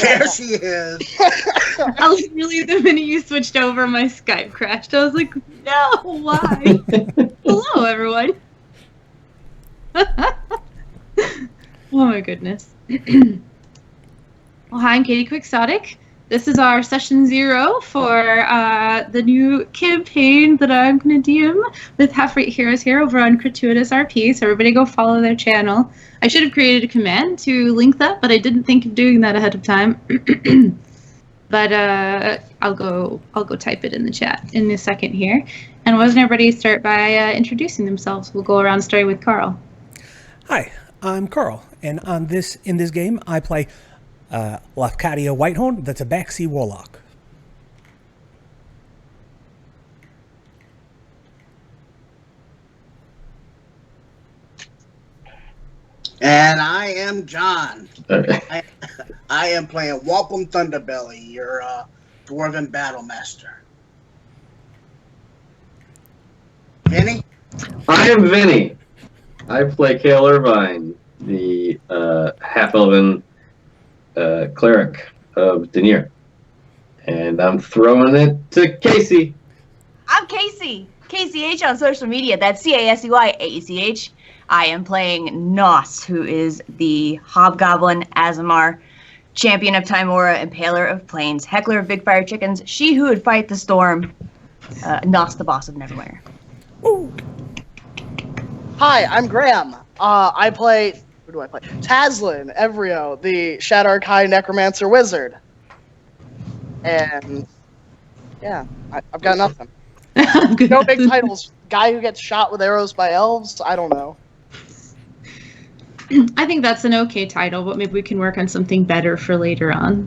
There she is. I literally, the minute you switched over, my Skype crashed. I was like, no, why? Hello, everyone. Oh my goodness. Well, hi, I'm Katie Quixotic. This is our session 0 for the new campaign that I'm going to DM with Half-Rate Heroes here over on Gratuitous RP, so everybody go follow their channel. I should have created a command to link that, but I didn't think of doing that ahead of time. But I'll go type it in the chat in a second here. And why doesn't everybody start by introducing themselves? We'll go around starting with Carl. Hi, I'm Carl, and in this game I play Lafcadia Whitehorn, the Tabaxi Warlock. And I am John. I am playing Welcome Thunderbelly, your Dwarven Battlemaster. Vinny? I am Vinny. I play Cale Irvine, the half-elven cleric of Denier. And I'm throwing it to Casey. I'm Casey. Casey H on social media. That's CASEYAECH. I am playing Nos, who is the Hobgoblin Azamar, champion of Timora, Impaler of Plains, heckler of Big Fire Chickens, she who would fight the storm, Nos, the boss of Neverwhere. Ooh. Hi, I'm Graham. I play... Who do I play? Taslin Evrio, the Shadar-Kai Necromancer Wizard. And... yeah, I've got nothing. No big titles. Guy who gets shot with arrows by elves? I don't know. I think that's an okay title, but maybe we can work on something better for later on.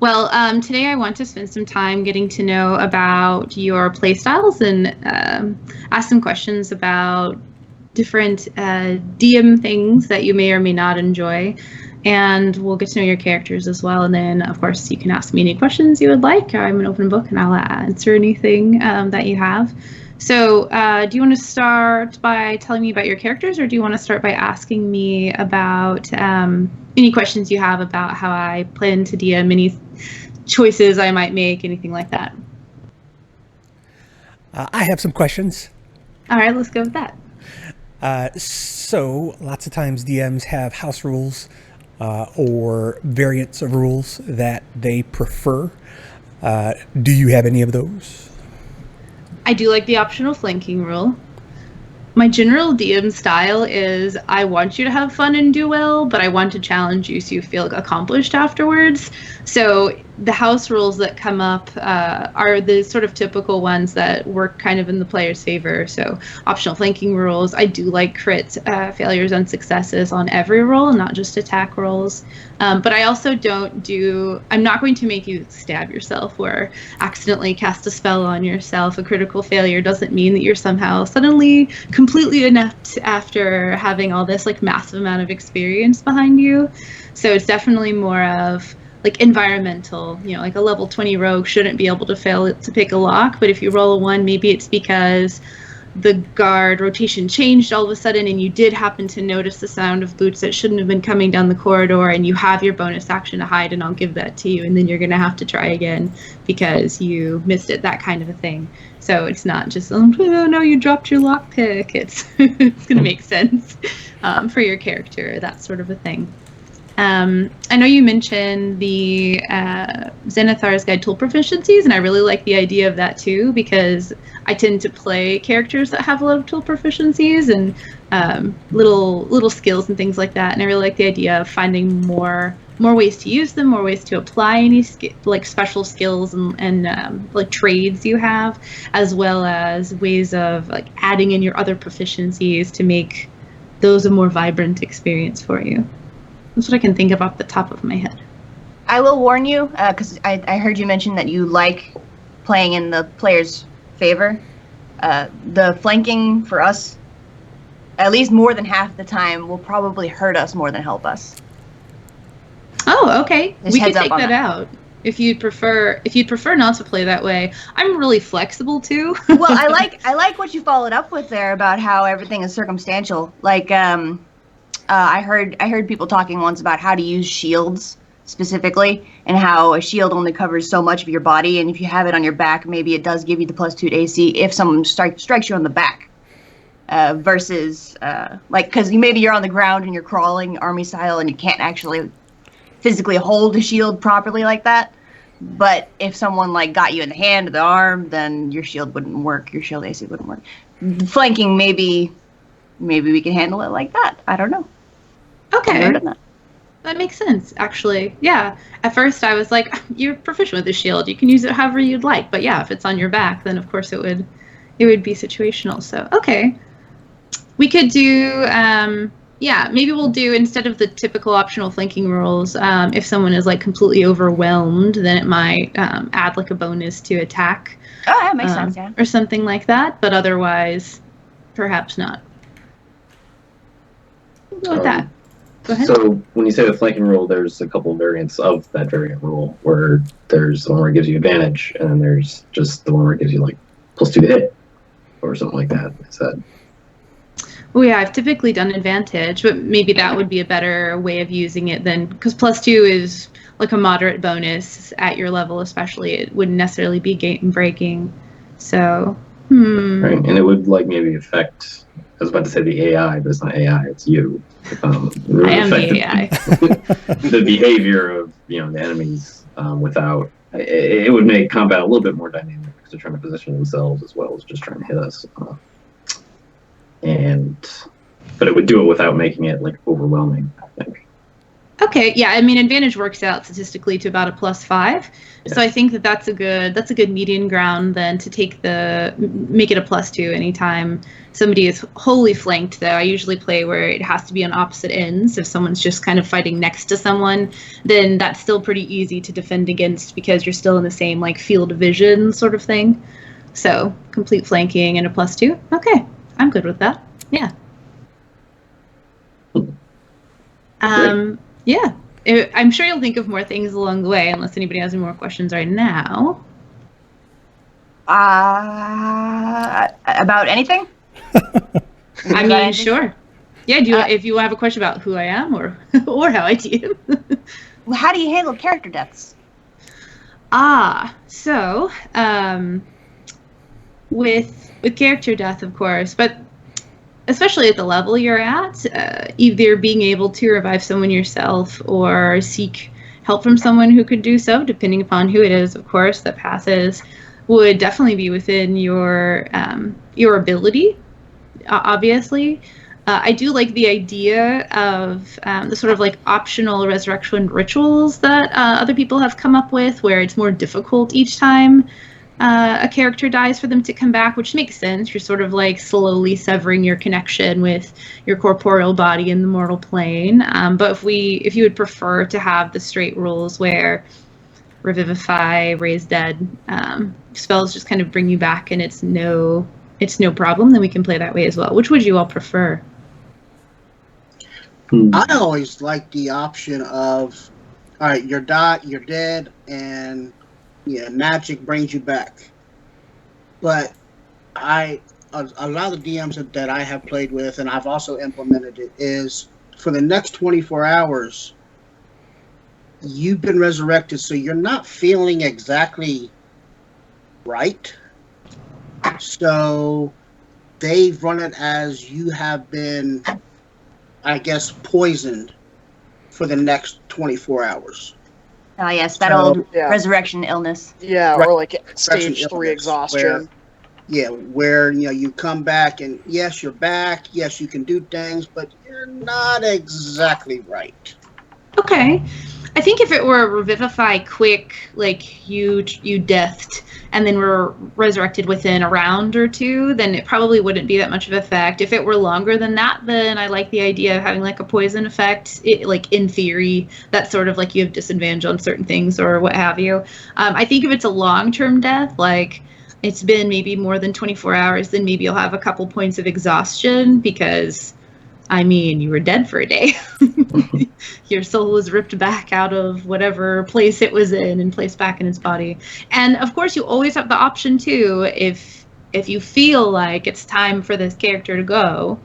Well, today I want to spend some time getting to know about your playstyles and ask some questions about different DM things that you may or may not enjoy. And we'll get to know your characters as well. And then, of course, you can ask me any questions you would like. I'm an open book, and I'll answer anything that you have. So do you want to start by telling me about your characters, or do you want to start by asking me about any questions you have about how I plan to DM, any choices I might make, anything like that? I have some questions. All right, let's go with that. So, lots of times DMs have house rules or variants of rules that they prefer. Do you have any of those? I do like the optional flanking rule. My general DM style is I want you to have fun and do well, but I want to challenge you so you feel accomplished afterwards. So the house rules that come up are the sort of typical ones that work kind of in the player's favor. So optional flanking rules. I do like crit failures and successes on every roll, not just attack rolls. But I also I'm not going to make you stab yourself or accidentally cast a spell on yourself. A critical failure doesn't mean that you're somehow suddenly completely inept after having all this like massive amount of experience behind you. So it's definitely more of like environmental, like a level 20 rogue shouldn't be able to fail to pick a lock, but if you roll a 1, maybe it's because the guard rotation changed all of a sudden and you did happen to notice the sound of boots that shouldn't have been coming down the corridor, and you have your bonus action to hide, and I'll give that to you, and then you're going to have to try again because you missed it, that kind of a thing. So it's not just, oh no, you dropped your lockpick. It's going to make sense for your character, that sort of a thing. I know you mentioned the Xanathar's Guide tool proficiencies, and I really like the idea of that too, because I tend to play characters that have a lot of tool proficiencies and little skills and things like that, and I really like the idea of finding more ways to use them, more ways to apply any like special skills and like trades you have, as well as ways of like adding in your other proficiencies to make those a more vibrant experience for you. That's what I can think of off the top of my head. I will warn you, because I heard you mention that you like playing in the player's favor. The flanking for us, at least more than half the time, will probably hurt us more than help us. Oh, okay. Just we can heads up take on that out. If you'd prefer not to play that way, I'm really flexible too. Well, I like what you followed up with there about how everything is circumstantial. Like, I heard people talking once about how to use shields specifically, and how a shield only covers so much of your body, and if you have it on your back, maybe it does give you the +2 to AC if someone strikes you on the back. Versus like, because maybe you're on the ground and you're crawling army style and you can't actually physically hold a shield properly like that. But if someone like got you in the hand or the arm, then your shield wouldn't work. Your shield AC wouldn't work. Flanking, maybe we can handle it like that. I don't know. Okay. That makes sense, actually. Yeah. At first, I was like, "You're proficient with the shield. You can use it however you'd like." But yeah, if it's on your back, then of course it would be situational. So okay, we could do. Yeah, maybe we'll do, instead of the typical optional flanking rules. If someone is like completely overwhelmed, then it might add like a bonus to attack. Oh, that makes sense. Yeah. Or something like that. But otherwise, perhaps not. We'll go with that. Go ahead. So when you say the flanking rule, there's a couple of variants of that variant rule, where there's the one where it gives you advantage, and then there's just the one where it gives you like +2 to hit, or something like that. Is that? Oh yeah, I've typically done advantage, but maybe that would be a better way of using it then, because +2 is like a moderate bonus at your level, especially. It wouldn't necessarily be game breaking. So, Right, and it would like maybe affect. I was about to say the AI, but it's not AI; it's you. I am the AI. The behavior of the enemies without it would make combat a little bit more dynamic, because they're trying to position themselves as well as just trying to hit us. But it would do it without making it like overwhelming, I think. Okay, yeah, I mean, advantage works out statistically to about a +5, so I think that's a good median ground then to make it a +2 anytime somebody is wholly flanked. Though I usually play where it has to be on opposite ends. If someone's just kind of fighting next to someone, then that's still pretty easy to defend against, because you're still in the same like field of vision sort of thing. So complete flanking and a +2. Okay, I'm good with that. Yeah. Yeah, I'm sure you'll think of more things along the way, unless anybody has any more questions right now. About anything? I mean, sure. Yeah, if you have a question about who I am or how I DM. Well, how do you handle character deaths? So with character death, of course, but especially at the level you're at, either being able to revive someone yourself or seek help from someone who could do so, depending upon who it is, of course, that passes, would definitely be within your ability, obviously. I do like the idea of the sort of like optional resurrection rituals that other people have come up with, where it's more difficult each time a character dies for them to come back, which makes sense. You're sort of like slowly severing your connection with your corporeal body in the mortal plane. But if you would prefer to have the straight rules where revivify, raise dead, spells just kind of bring you back and it's no problem, then we can play that way as well. Which would you all prefer? I always like the option of, all right, you're dead, and magic brings you back. But a lot of the DMs that I have played with, and I've also implemented it, is for the next 24 hours, you've been resurrected, so you're not feeling exactly right. So they've run it as you have been, I guess, poisoned for the next 24 hours. Oh yes, that old resurrection illness. Yeah, or like stage 3 exhaustion. Where you come back and yes, you're back. Yes, you can do things, but you're not exactly right. Okay, I think if it were a revivify quick, like you deathed and then were resurrected within a round or two, then it probably wouldn't be that much of an effect. If it were longer than that, then I like the idea of having like a poison effect. Like in theory, that's sort of like you have disadvantage on certain things or what have you. I think if it's a long-term death, like it's been maybe more than 24 hours, then maybe you'll have a couple points of exhaustion because, I mean, you were dead for a day. Your soul was ripped back out of whatever place it was in and placed back in its body. And of course, you always have the option too, if you feel like it's time for this character to go,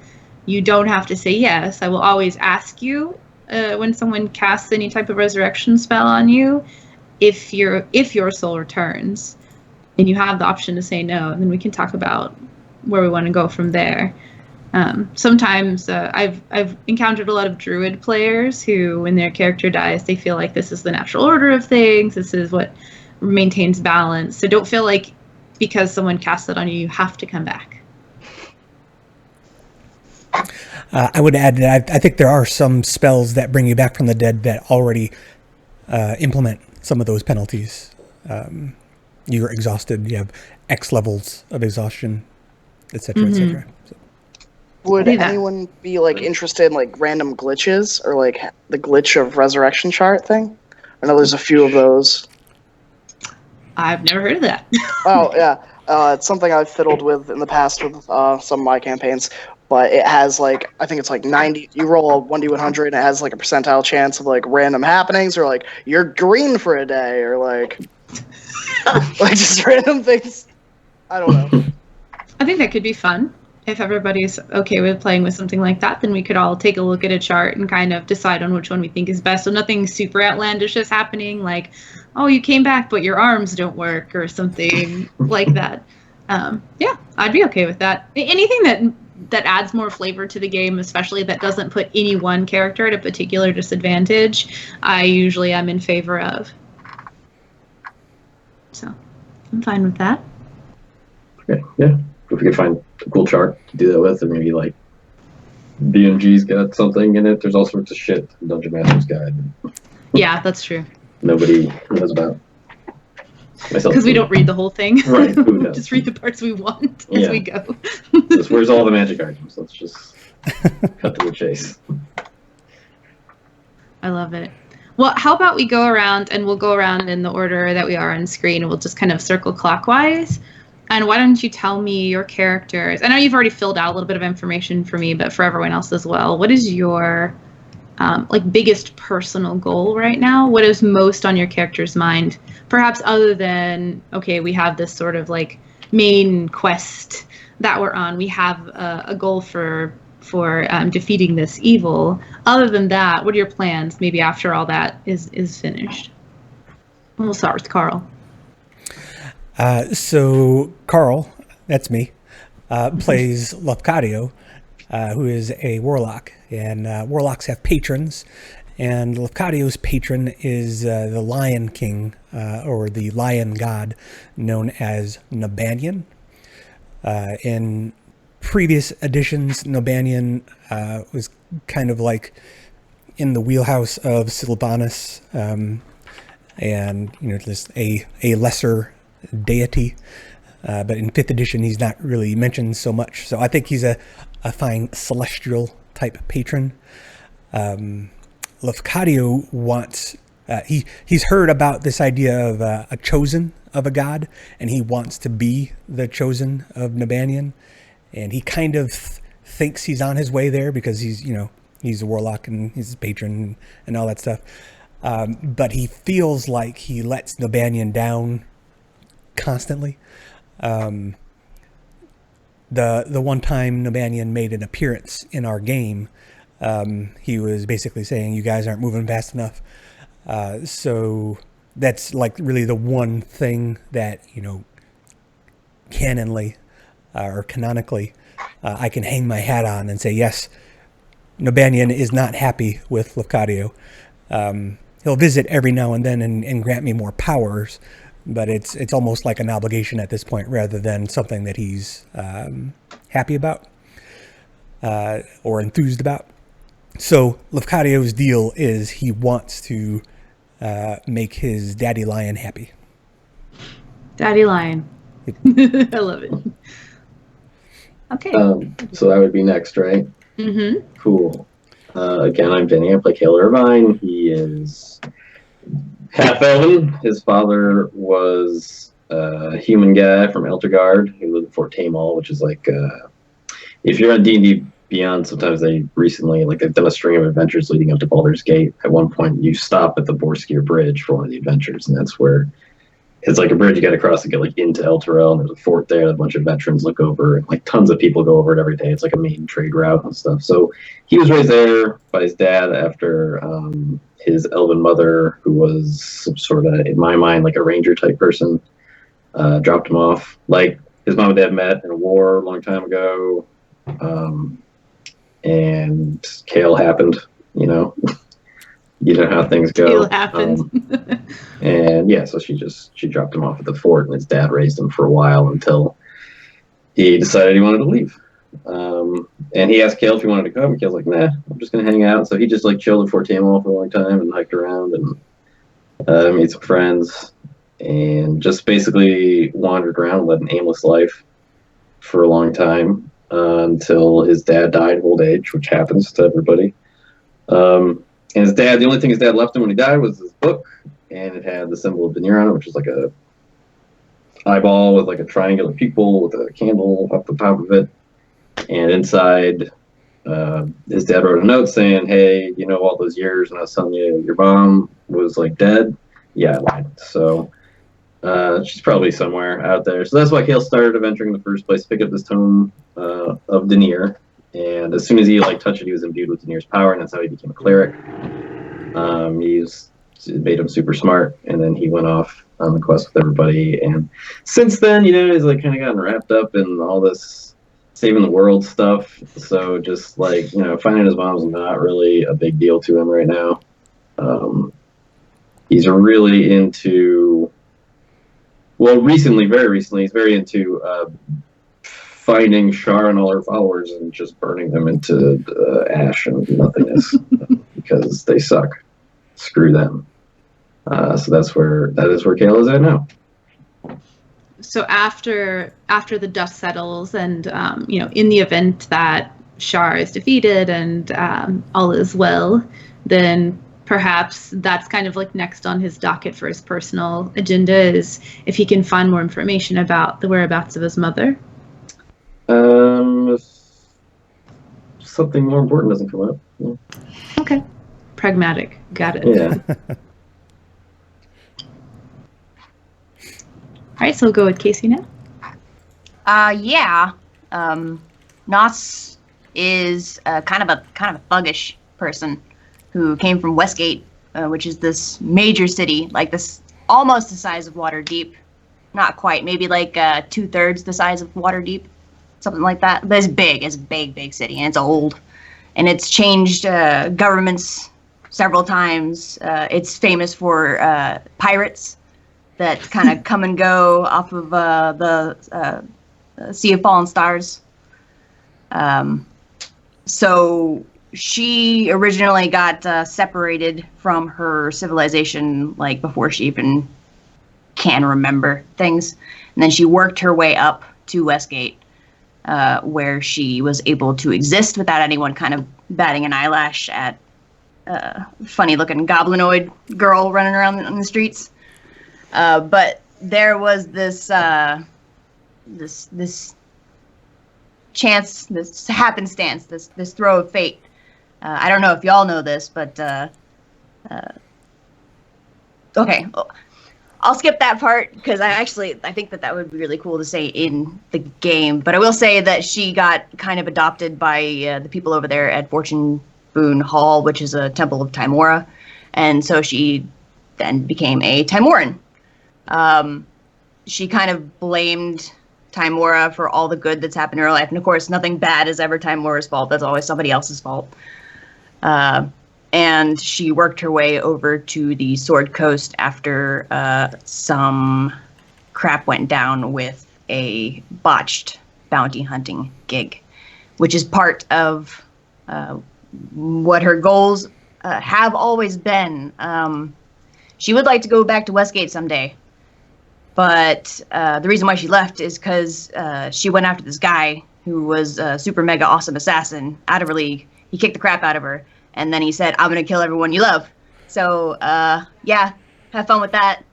You don't have to say yes. I will always ask you when someone casts any type of resurrection spell on you, if your soul returns, and you have the option to say no, and then we can talk about where we want to go from there. Sometimes I've encountered a lot of druid players who, when their character dies, they feel like this is the natural order of things. This is what maintains balance. So don't feel like because someone casts it on you, you have to come back. I would add that I think there are some spells that bring you back from the dead that already implement some of those penalties. You're exhausted. You have X levels of exhaustion, etc., etc. So. Would anyone be like interested in like random glitches or like the glitch of resurrection chart thing? I know there's a few of those. I've never heard of that. Oh yeah, it's something I've fiddled with in the past with some of my campaigns. But it has like, I think it's like 90. You roll a 1d100, and it has like a percentile chance of like random happenings, or like you're green for a day, or like like just random things. I don't know. I think that could be fun. If everybody's okay with playing with something like that, then we could all take a look at a chart and kind of decide on which one we think is best. So nothing super outlandish is happening, like, oh, you came back, but your arms don't work, or something like that. Yeah, I'd be okay with that. Anything that adds more flavor to the game, especially that doesn't put any one character at a particular disadvantage, I usually am in favor of. So I'm fine with that. Okay, yeah. If we could find a cool chart to do that with, or maybe like BMG's got something in it. There's all sorts of shit in Dungeon Master's Guide. Yeah, that's true. Nobody knows about. Because we don't read the whole thing. Right, who knows? Just read the parts we want as we go. Just, where's all the magic items? Let's just cut to the chase. I love it. Well, how about we go around, and we'll go around in the order that we are on screen, and we'll just kind of circle clockwise. And why don't you tell me your characters? I know you've already filled out a little bit of information for me, but for everyone else as well, what is your like biggest personal goal right now? What is most on your character's mind? Perhaps other than, okay, we have this sort of like main quest that we're on. We have a goal for defeating this evil. Other than that, what are your plans? Maybe after all that is finished. We'll start with Carl. So Carl, that's me, plays Lafcadio, who is a warlock, and warlocks have patrons, and Lafcadio's patron is the Lion King, or the Lion God, known as Nabanian. In previous editions, Nabanian was kind of like in the wheelhouse of Sylvanus, and just a lesser deity, but in 5th edition he's not really mentioned so much, so I think he's a fine celestial type patron. Lafcadio wants he's heard about this idea of a chosen of a god, and he wants to be the chosen of Nabanian, and he kind of thinks he's on his way there because he's a warlock and he's a patron and all that stuff, but he feels like he lets Nabanian down constantly. The one time Nabanian made an appearance in our game, he was basically saying, you guys aren't moving fast enough. So that's like really the one thing that, canonically I can hang my hat on and say, yes, Nabanian is not happy with Lafcadio. He'll visit every now and then and grant me more powers, but it's almost like an obligation at this point rather than something that he's happy about or enthused about. So Lafcadio's deal is he wants to make his daddy lion happy. Daddy lion. I love it. Okay. So that would be next, right? Mm-hmm. Cool. Again, I'm Vinny. I play Cale Irvine. He is half elven. His father was a human guy from Eltergard who lived in Fort Tamal, which is like, if you're on D&D Beyond, sometimes they've done a string of adventures leading up to Baldur's Gate. At one point, you stop at the Borskir Bridge for one of the adventures, and that's where it's like a bridge you got to cross to get like into El Terrell, and there's a fort there. A bunch of veterans look over, and like tons of people go over it every day. It's like a main trade route and stuff. So he was raised there by his dad after his elven mother, who was some sort of, in my mind, like a ranger type person, dropped him off. Like his mom and dad met in a war a long time ago, and Kale happened. You know, you know how things go. It happens. And yeah, so she dropped him off at the fort, and his dad raised him for a while until he decided he wanted to leave. And he asked Kale if he wanted to come, and Kale's like, nah, I'm just gonna hang out. So he just like chilled at Fort Tamil for a long time and hiked around and made some friends and just basically wandered around, led an aimless life for a long time until his dad died of old age, which happens to everybody. And his dad, the only thing his dad left him when he died was his book, and it had the symbol of Vanir on it, which is like a eyeball with like a triangular pupil with a candle up the top of it. And inside, his dad wrote a note saying, hey, you know, all those years when I was telling you your mom was like dead? Yeah, I lied. So she's probably somewhere out there. So that's why Kale started adventuring in the first place, pick up this tome of Danir. And as soon as he like touched it, he was imbued with Danir's power, and that's how he became a cleric. It made him super smart, and then he went off on the quest with everybody. And since then, you know, he's like kind of gotten wrapped up in all this saving the world stuff. So just like, you know, finding his mom's not really a big deal to him right now. He's really into, well, very recently, he's very into finding Shar and all her followers and just burning them into ash and nothingness because they suck. Screw them. So that is where Kale is at now. So after the dust settles, and you know, in the event that Shar is defeated and all is well, then perhaps that's kind of like next on his docket for his personal agenda, is if he can find more information about the whereabouts of his mother. If something more important doesn't come up. Yeah. Okay. Pragmatic. Got it. Yeah. All right, so we'll go with Casey now. Yeah. Nos is kind of a thuggish person who came from Westgate, which is this major city, like this, almost the size of Waterdeep. Not quite, maybe like 2/3 the size of Waterdeep, something like that. But it's big. It's a big city, and it's old, and it's changed governments several times. It's famous for pirates that kind of come and go off of the Sea of Fallen Stars. So she originally got separated from her civilization, like before she even can remember things. And then she worked her way up to Westgate, where she was able to exist without anyone kind of batting an eyelash at funny-looking goblinoid girl running around on the streets. But there was this chance, this happenstance, this throw of fate. I don't know if y'all know this, but okay, I'll skip that part because I think that would be really cool to say in the game. But I will say that she got kind of adopted by the people over there at Fortune Boone Hall, which is a temple of Tymora, and so she then became a Tymoran. She kind of blamed Tymora for all the good that's happened in her life. And of course, nothing bad is ever Tymora's fault. That's always somebody else's fault. And she worked her way over to the Sword Coast after some crap went down with a botched bounty hunting gig, which is part of what her goals have always been. She would like to go back to Westgate someday. But the reason why she left is because she went after this guy who was a super mega awesome assassin out of her league. He kicked the crap out of her. And then he said, I'm going to kill everyone you love. So, yeah, have fun with that.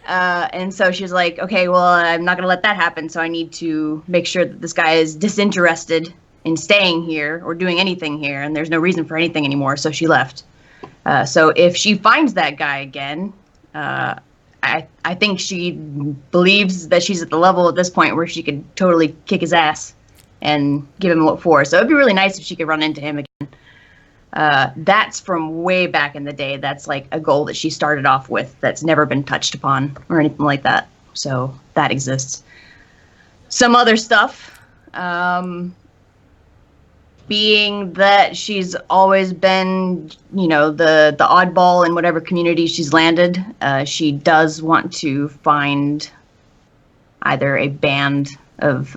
And so she was like, okay, well, I'm not going to let that happen. So I need to make sure that this guy is disinterested in staying here or doing anything here. And there's no reason for anything anymore. So she left. So if she finds that guy again, I I think she believes that she's at the level at this point where she could totally kick his ass and give him what for. So it'd be really nice if she could run into him again. That's from way back in the day. That's like a goal that she started off with that's never been touched upon or anything like that. So that exists. Some other stuff, being that she's always been, the oddball in whatever community she's landed. She does want to find either a band of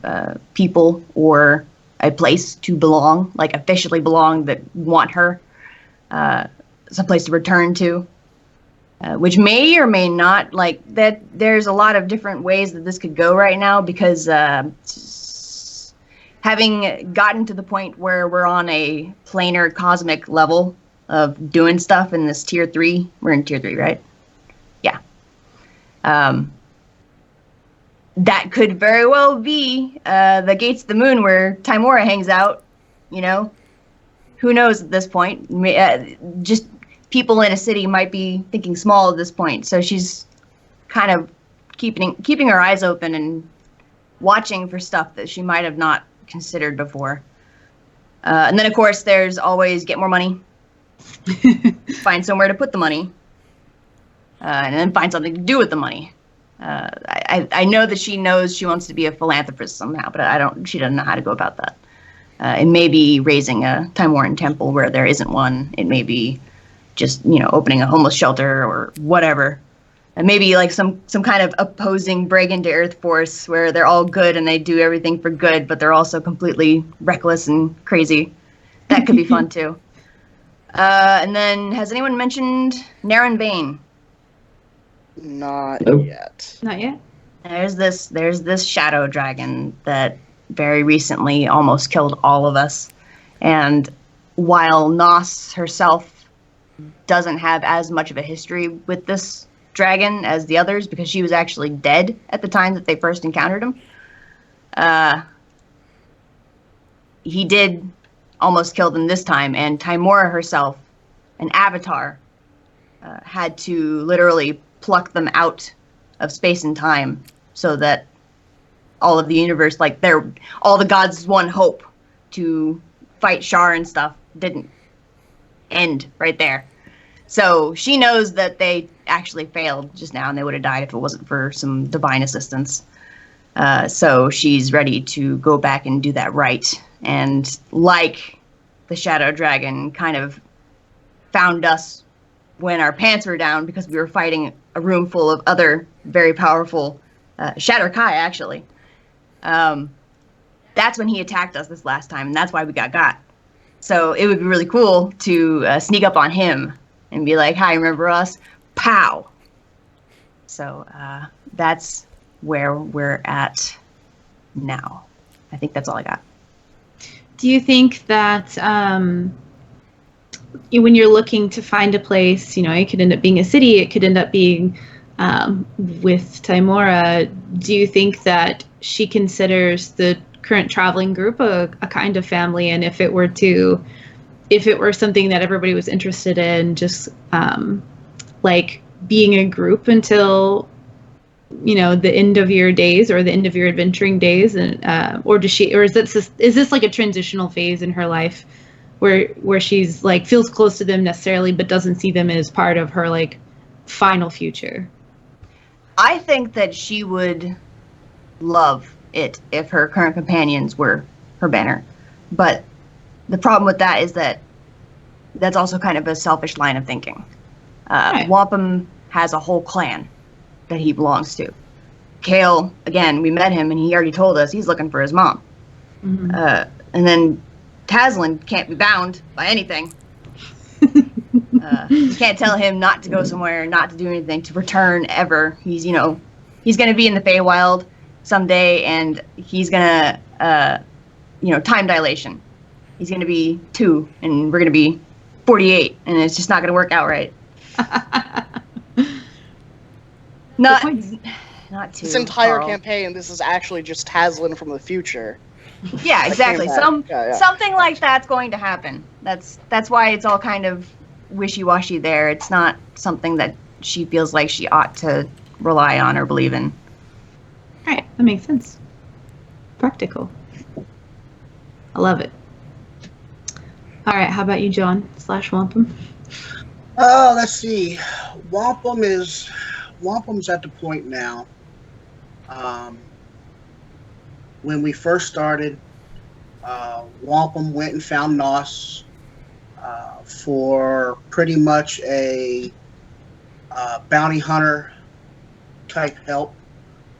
people or a place to belong, like officially belong, that want her, someplace to return to, which may or may not, like that. There's a lot of different ways that this could go right now, because having gotten to the point where we're on a planar cosmic level of doing stuff in this tier 3, we're in tier 3, right? Yeah. That could very well be the gates of the moon where Timora hangs out, Who knows at this point? Just people in a city might be thinking small at this point. So she's kind of keeping her eyes open and watching for stuff that she might have not considered before. And then, of course, there's always get more money, find somewhere to put the money, and then find something to do with the money. I know that she knows she wants to be a philanthropist somehow, but she doesn't know how to go about that. It may be raising a Timoran temple where there isn't one. It may be just, opening a homeless shelter or whatever. And maybe like some kind of opposing break into Earth Force where they're all good and they do everything for good, but they're also completely reckless and crazy. That could be fun too. And then, has anyone mentioned Naren Bane? Not Nope. yet. Not yet. There's this shadow dragon that very recently almost killed all of us. And while Nos herself doesn't have as much of a history with this dragon as the others, because she was actually dead at the time that they first encountered him, he did almost kill them this time. And Timora herself, an avatar, had to literally pluck them out of space and time so that all of the universe, all the gods' one hope to fight Shar and stuff didn't end right there. So she knows that they actually failed just now, and they would have died if it wasn't for some divine assistance. So she's ready to go back and do that right. And like the Shadow Dragon kind of found us when our pants were down because we were fighting a room full of other very powerful Shatter Kai, actually. That's when he attacked us this last time, and that's why we got. So it would be really cool to sneak up on him and be like, "Hi, remember us?" Pow! So that's where we're at now. I think that's all I got. Do you think that when you're looking to find a place, it could end up being a city, it could end up being with Timora, do you think that she considers the current traveling group a kind of family? And if it were something that everybody was interested in, just being a group until the end of your days or the end of your adventuring days, and or is this like a transitional phase in her life where she's feels close to them necessarily but doesn't see them as part of her final future? I think that she would love it if her current companions were her banner, but the problem with that is that that's also kind of a selfish line of thinking. Right. Wampum has a whole clan that he belongs to. Kale, again, we met him and he already told us he's looking for his mom. Mm-hmm. And then Taslan can't be bound by anything. You can't tell him not to go somewhere, not to do anything, to return ever. He's going to be in the Feywild someday, and he's going to, time dilation. He's going to be 2, and we're going to be 48, and it's just not going to work out right. Not 2. This entire Carl. campaign, this is actually just Taslan from the future. Yeah, exactly. Yeah. Something like that's going to happen. That's why it's all kind of wishy-washy there. It's not something that she feels like she ought to rely on or believe in. All right, that makes sense. Practical. I love it. All right, how about you, John / Wampum? Oh, let's see. Wampum's at the point now. When we first started, Wampum went and found Nos for pretty much a bounty hunter type help,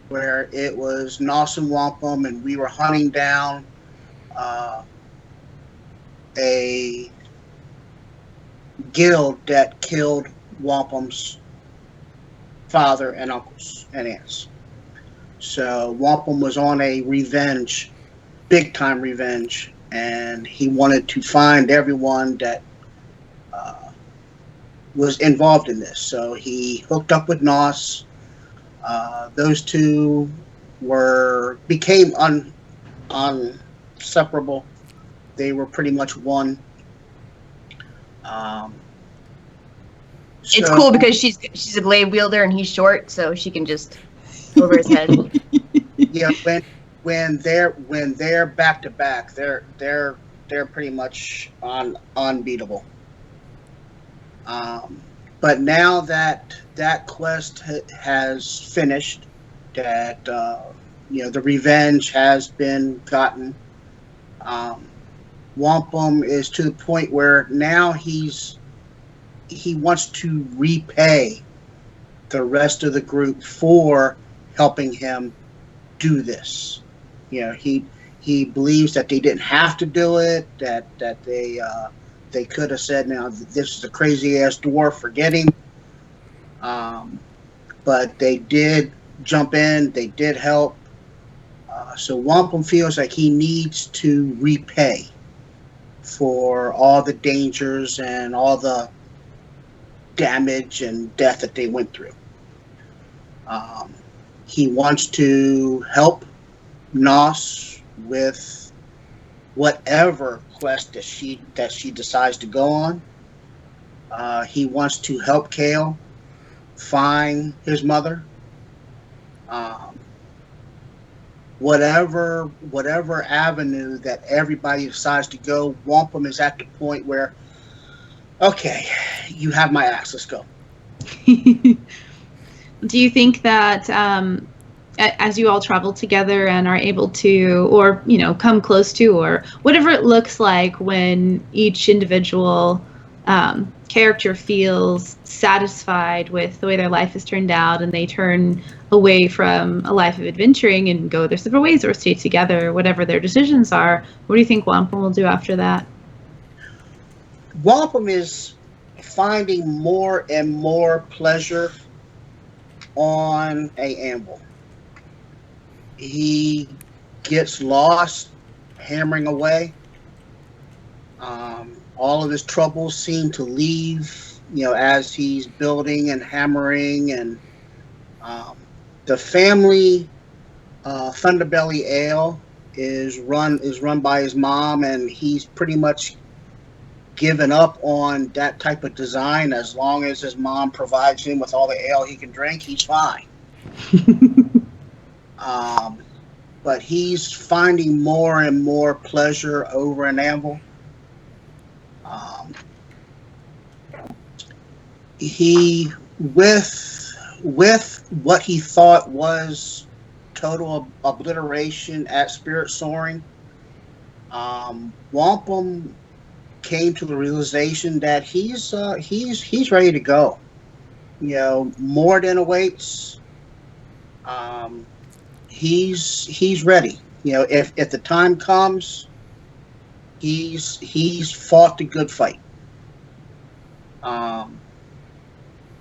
where it was Nos and Wampum, and we were hunting down a guild that killed Wampum's father and uncles and aunts. So Wampum was on a revenge, big time revenge, and he wanted to find everyone that was involved in this. So he hooked up with Nos. Those two became inseparable. They were pretty much one. It's cool because she's a glaive wielder and he's short, so she can just over his head. Yeah, when they're back to back, they're pretty much unbeatable. But now that quest has finished, that the revenge has been gotten, Wampum is to the point where now he wants to repay the rest of the group for helping him do this. He believes that they didn't have to do it, that they could have said, now, this is a crazy-ass dwarf, forget him. But they did jump in, they did help. So Wampum feels like he needs to repay for all the dangers and all the damage and death that they went through. He wants to help Nos with whatever quest that she decides to go on. He wants to help Kale find his mother. Whatever avenue that everybody decides to go, Wampum is at the point where, okay, you have my ass, let's go. Do you think that as you all travel together and are able to, or come close to, or whatever it looks like when each individual character feels satisfied with the way their life has turned out and they turn away from a life of adventuring and go their separate ways or stay together, whatever their decisions are, what do you think Wampum will do after that? Wampum is finding more and more pleasure on a anvil. He gets lost hammering away. All of his troubles seem to leave, as he's building and hammering. And the family Thunderbelly Ale is run by his mom, and he's pretty much given up on that type of design. As long as his mom provides him with all the ale he can drink, he's fine. But he's finding more and more pleasure over an anvil. He with what he thought was total obliteration at Spirit Soaring, Wampum came to the realization that he's ready to go. More than awaits. He's ready. If the time comes, he's fought the good fight.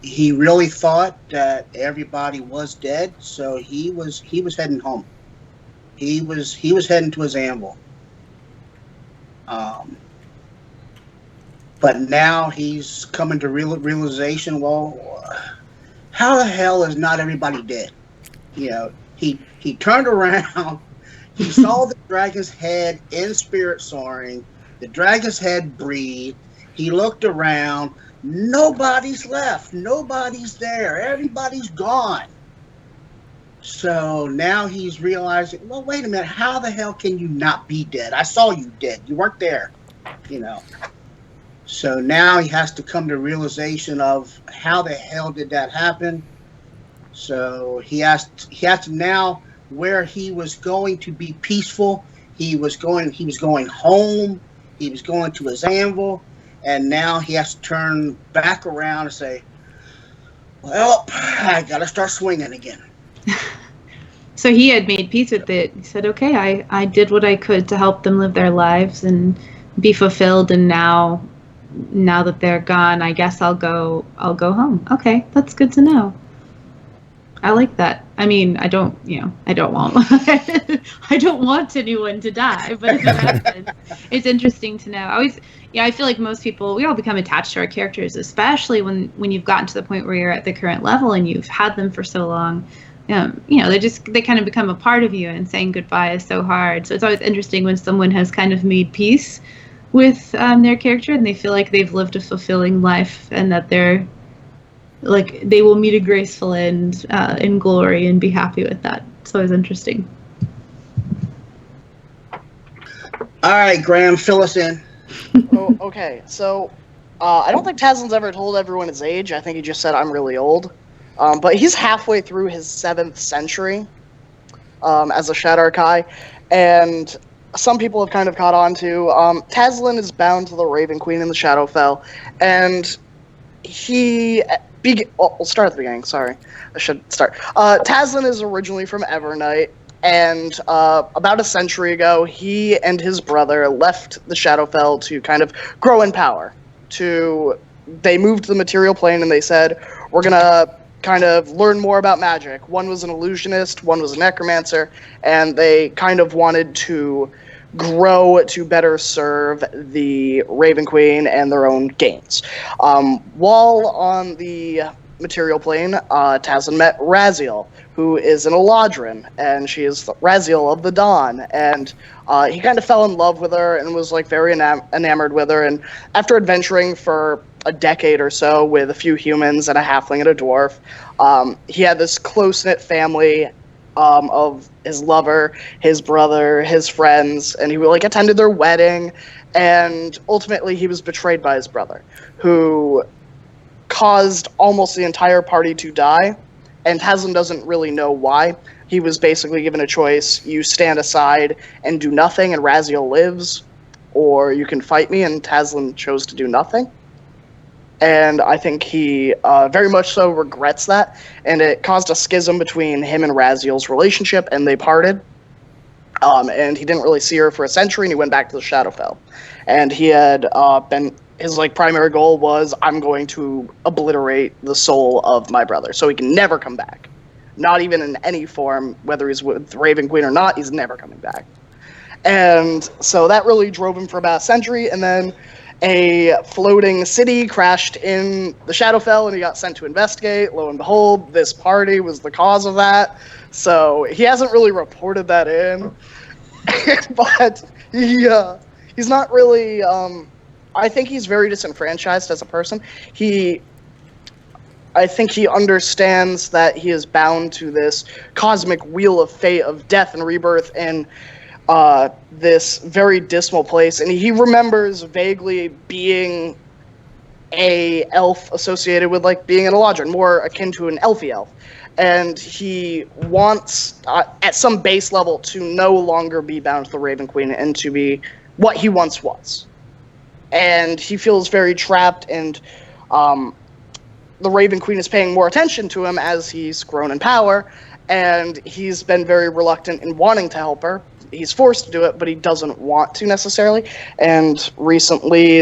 He really thought that everybody was dead, so he was heading home. He was heading to his anvil. But now he's coming to realization. Well, how the hell is not everybody dead? He turned around. He saw the dragon's head in Spirit Soaring. The dragon's head breathed. He looked around. Nobody's left. Nobody's there. Everybody's gone. So now he's realizing, well, wait a minute, how the hell can you not be dead? I saw you dead. You weren't there, you know. So now he has to come to realization of how the hell did that happen. So he has to now, where he was going to be peaceful, he was going home, he was going to his anvil, and now he has to turn back around and say, well, I gotta start swinging again. So he had made peace with it. He said, okay, I did what I could to help them live their lives and be fulfilled, and now that they're gone, I guess I'll go home. Okay, that's good to know. I like that. I mean, I don't want I don't want anyone to die, but if it happens, it's interesting to know. I always, I feel like most people, we all become attached to our characters, especially when you've gotten to the point where you're at the current level and you've had them for so long. They kind of become a part of you, and saying goodbye is so hard. So it's always interesting when someone has kind of made peace with their character, and they feel like they've lived a fulfilling life, and that they're like they will meet a graceful end in glory and be happy with that. It's always interesting. All right, Graham, fill us in. Oh, okay, so I don't think Taslin's ever told everyone his age. I think he just said I'm really old. But he's halfway through his 7th century as a Shadar-kai, and some people have kind of caught on to Taslin is bound to the Raven Queen in the Shadowfell, and we'll start at the beginning. Sorry, I should start. Taslin is originally from Evernight, and about a century ago, he and his brother left the Shadowfell to kind of grow in power. They moved to the material plane, and they said, we're gonna kind of learn more about magic. One was an illusionist, one was a necromancer, and they kind of wanted to grow to better serve the Raven Queen and their own gains. While on the material plane, Tazin met Raziel, who is an Eladrin, and she is Raziel of the Dawn, and he kind of fell in love with her and was like very enamored with her, and after adventuring for a decade or so with a few humans and a halfling and a dwarf, he had this close-knit family of his lover, his brother, his friends, and he like attended their wedding, and ultimately he was betrayed by his brother, who caused almost the entire party to die, and Taslim doesn't really know why. He was basically given a choice: you stand aside and do nothing and Raziel lives, or you can fight me, and Taslim chose to do nothing. And I think he very much so regrets that, and it caused a schism between him and Raziel's relationship, and they parted. And he didn't really see her for a century, and he went back to the Shadowfell. And he had his primary goal was, I'm going to obliterate the soul of my brother, so he can never come back. Not even in any form, whether he's with Raven Queen or not, he's never coming back. And so that really drove him for about a century, and then a floating city crashed in the Shadowfell, and he got sent to investigate. Lo and behold, this party was the cause of that. So he hasn't really reported that in, but he's not really. I think he's very disenfranchised as a person. I think he understands that he is bound to this cosmic wheel of fate of death and rebirth, and this very dismal place, and he remembers vaguely being a elf associated with being an Eladrin, more akin to an elfy elf, and he wants at some base level to no longer be bound to the Raven Queen and to be what he once was, and he feels very trapped, and the Raven Queen is paying more attention to him as he's grown in power, and he's been very reluctant in wanting to help her. He's forced to do it, but he doesn't want to necessarily. And recently,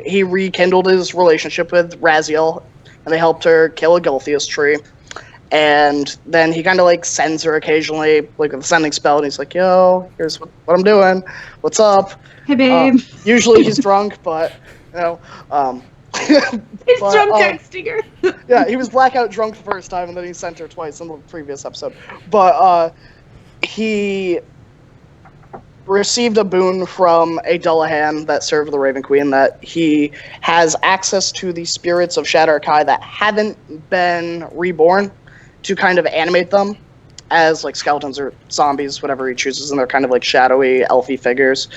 he rekindled his relationship with Raziel, and they helped her kill a Gulthias tree. And then he kind of sends her occasionally, with a sending spell, and he's like, "Yo, here's what I'm doing. What's up?" Hey, babe. Usually he's drunk, but He's drunk texting her. Yeah, he was blackout drunk the first time, and then he sent her twice in the previous episode. But he received a boon from a Dullahan that served the Raven Queen, that he has access to the spirits of Shadar-kai that haven't been reborn, to kind of animate them. as like skeletons or zombies, whatever he chooses, and they're kind of like shadowy, elfy figures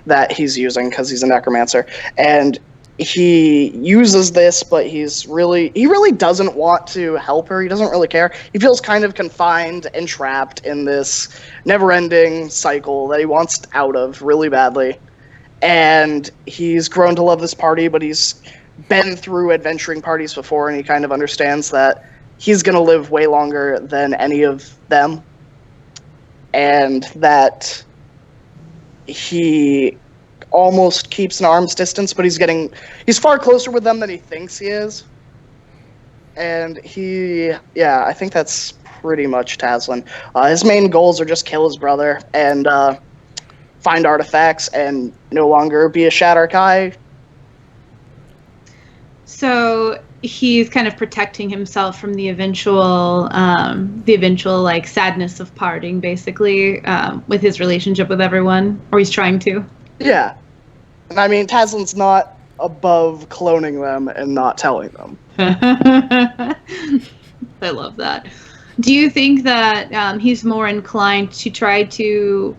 that he's using because he's a necromancer. And he uses this, but he really doesn't want to help her. He doesn't really care. He feels kind of confined and trapped in this never-ending cycle that he wants out of really badly. And he's grown to love this party, but he's been through adventuring parties before, and he kind of understands that he's going to live way longer than any of them, and that he almost keeps an arm's distance, but he's far closer with them than he thinks he is. And I think that's pretty much Taslin. His main goals are just kill his brother and find artifacts and no longer be a Shatterkai. So he's kind of protecting himself from the eventual like sadness of parting, basically, with his relationship with everyone, or he's trying to. Yeah. And I mean, Taslin's not above cloning them and not telling them. I love that. Do you think that he's more inclined to try to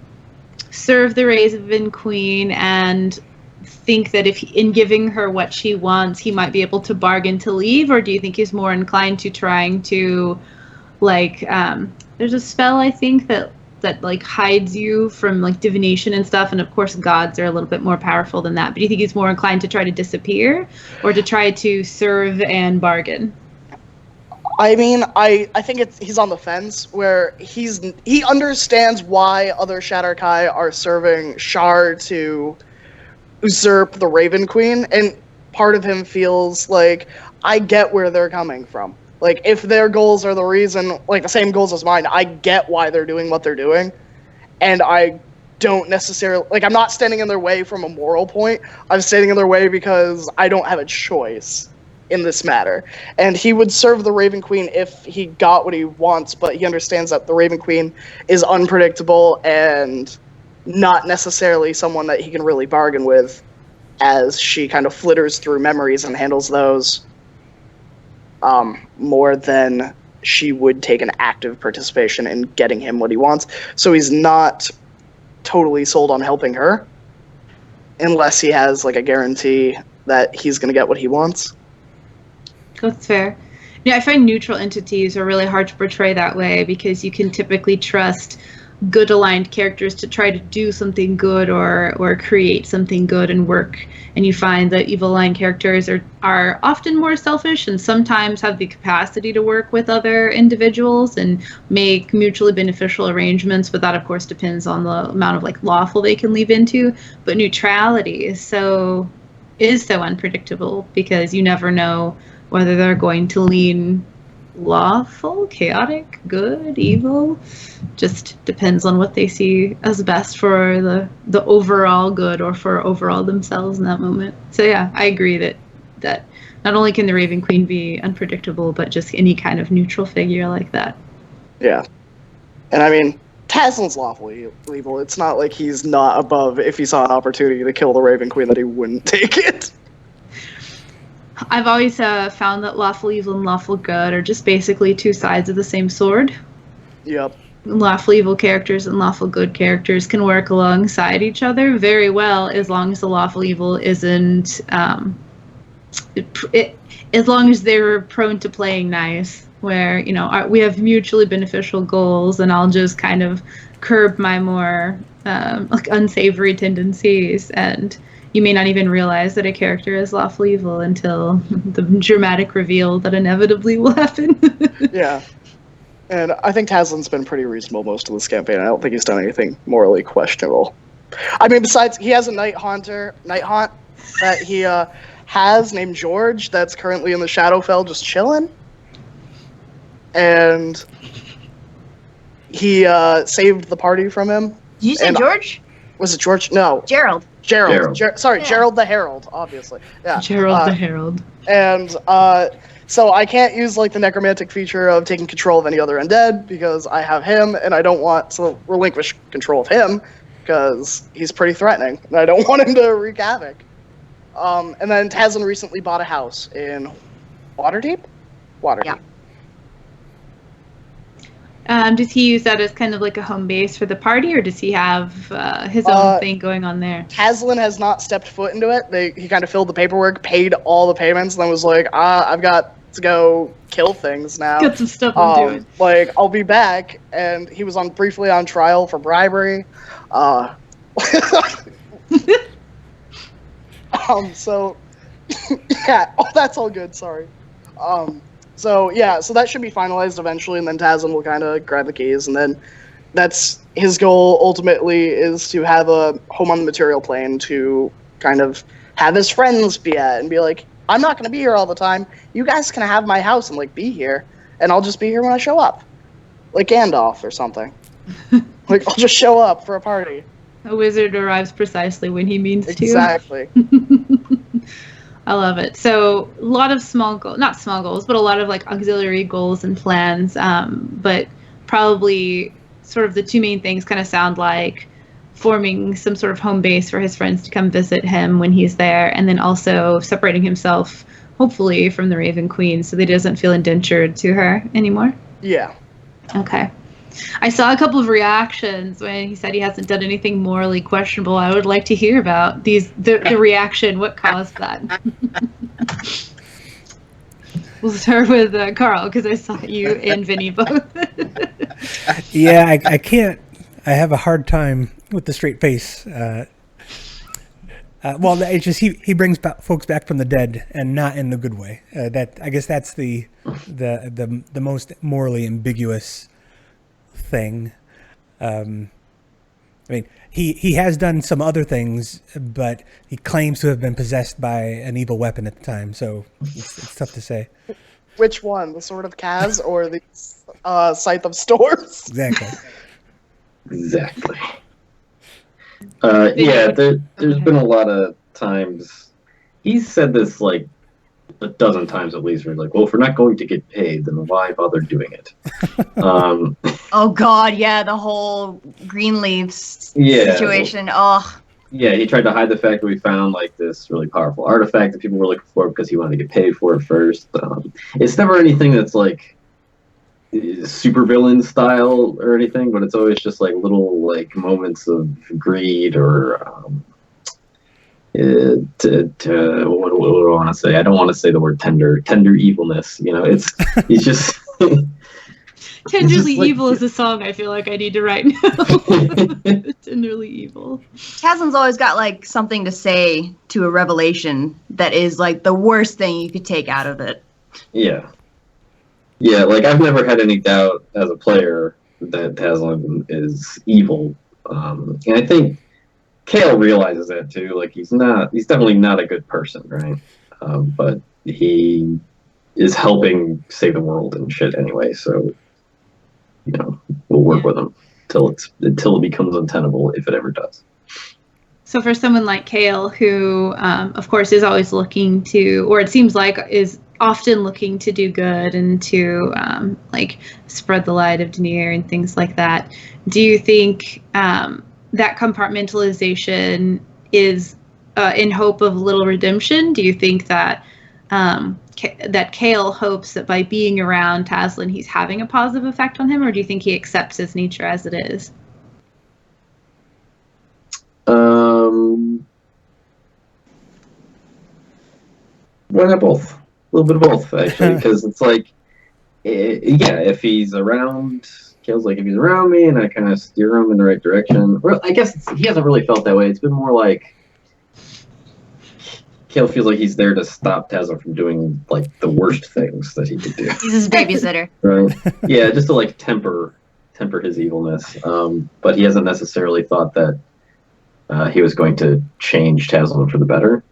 serve the Raven Queen and think that if in giving her what she wants, he might be able to bargain to leave, or do you think he's more inclined to trying to, like, there's a spell I think that like hides you from like divination and stuff, and of course gods are a little bit more powerful than that, but do you think he's more inclined to try to disappear or to try to serve and bargain? I mean, I think he's on the fence, where he understands why other Shatterkai are serving Shar to usurp the Raven Queen, and part of him feels like, I get where they're coming from. Like, if their goals are the reason, like the same goals as mine, I get why they're doing what they're doing, and I don't necessarily, like, I'm not standing in their way from a moral point, I'm standing in their way because I don't have a choice in this matter. And he would serve the Raven Queen if he got what he wants, but he understands that the Raven Queen is unpredictable and not necessarily someone that he can really bargain with, as she kind of flitters through memories and handles those more than she would take an active participation in getting him what he wants. So he's not totally sold on helping her unless he has like a guarantee that he's going to get what he wants. That's fair. Yeah, I find neutral entities are really hard to portray that way because you can typically trust good aligned characters to try to do something good or create something good and work, and you find that evil aligned characters are often more selfish and sometimes have the capacity to work with other individuals and make mutually beneficial arrangements, but that of course depends on the amount of like lawful they can leave into. But neutrality is so unpredictable because you never know whether they're going to lean lawful, chaotic, good, evil. Just depends on what they see as best for the overall good or for overall themselves in that moment. So yeah, I agree that not only can the Raven Queen be unpredictable, but just any kind of neutral figure like that. Yeah. And I mean, Taslin's lawfully evil. It's not like he's not above if he saw an opportunity to kill the Raven Queen that he wouldn't take it. I've always found that lawful evil and lawful good are just basically two sides of the same sword. Yep. Lawful evil characters and lawful good characters can work alongside each other very well as long as the lawful evil isn't, as long as they're prone to playing nice, where, you know, we have mutually beneficial goals and I'll just kind of curb my more like unsavory tendencies, and you may not even realize that a character is lawful evil until the dramatic reveal that inevitably will happen. Yeah. And I think Taslin's been pretty reasonable most of this campaign. I don't think he's done anything morally questionable. I mean, besides, he has a Night Haunt that he has named George that's currently in the Shadowfell just chilling. And he saved the party from him. Did you say George? Was it George? No. Gerald. Gerald. Sorry, Yeah. Gerald the Herald, obviously. Yeah. Gerald the Herald. And so I can't use like the necromantic feature of taking control of any other undead because I have him, and I don't want to relinquish control of him because he's pretty threatening, and I don't want him to wreak havoc. And then Taslin recently bought a house in Waterdeep? Waterdeep. Yeah. Does he use that as kind of like a home base for the party, or does he have his own thing going on there? Taslan has not stepped foot into it. He kind of filled the paperwork, paid all the payments, and then was like, I've got to go kill things now. Got some stuff I'm doing. Like, I'll be back. And he was briefly on trial for bribery. So, yeah, that's all good, sorry. So that should be finalized eventually, and then Tasman will kind of grab the keys, and then that's his goal ultimately, is to have a home on the material plane to kind of have his friends be at and be like, I'm not going to be here all the time. You guys can have my house and like be here, and I'll just be here when I show up, like Gandalf or something. Like, I'll just show up for a party. A wizard arrives precisely when he means to. Exactly. I love it. So a lot of not small goals, but a lot of like auxiliary goals and plans. But probably sort of the two main things kind of sound like forming some sort of home base for his friends to come visit him when he's there, and then also separating himself, hopefully, from the Raven Queen so that he doesn't feel indentured to her anymore. Yeah. Okay. I saw a couple of reactions when he said he hasn't done anything morally questionable. I would like to hear about the reaction. What caused that? We'll start with Carl, because I saw you and Vinny both. Yeah, I can't. I have a hard time with the straight face. Well, it's just he brings folks back from the dead, and not in the good way. That, I guess, that's the most morally ambiguous thing. I mean, he has done some other things, but he claims to have been possessed by an evil weapon at the time, so it's tough to say. Which one? The Sword of Kaz or the Scythe of Storms? Exactly. There's been a lot of times he's said this like a dozen times at least, where he's like, well, if we're not going to get paid, then why bother doing it? Oh God, yeah, the whole Greenleaf's situation. Oh. Yeah, he tried to hide the fact that we found like this really powerful artifact that people were looking for because he wanted to get paid for it first. It's never anything that's like supervillain style or anything, but it's always just like little like moments of greed or what do I want to say? I don't want to say the word tender evilness. You know, he's just Tenderly Evil is a song I feel like I need to write now. Tenderly Evil. Tasman's always got like something to say to a revelation that is like the worst thing you could take out of it. Yeah. Yeah, like I've never had any doubt as a player that Tasman is evil. And I think Kale realizes that too. Like he's definitely not a good person, right? But he is helping save the world and shit anyway, so you know, we'll work with him until it becomes untenable, if it ever does. So for someone like Kale, who of course is always looking to, or it seems like is often looking to do good and to like spread the light of Denier and things like that, do you think that compartmentalization is in hope of little redemption? Do you think that that Kale hopes that by being around Taslan, he's having a positive effect on him, or do you think he accepts his nature as it is? Why not both? A little bit of both, actually, because it's like, if he's around, Kale's like, if he's around me and I kind of steer him in the right direction. Well, I guess he hasn't really felt that way. It's been more like Kale feels like he's there to stop Tasman from doing like the worst things that he could do. He's his babysitter. Right? Yeah, just to like temper his evilness. But he hasn't necessarily thought that he was going to change Tasman for the better.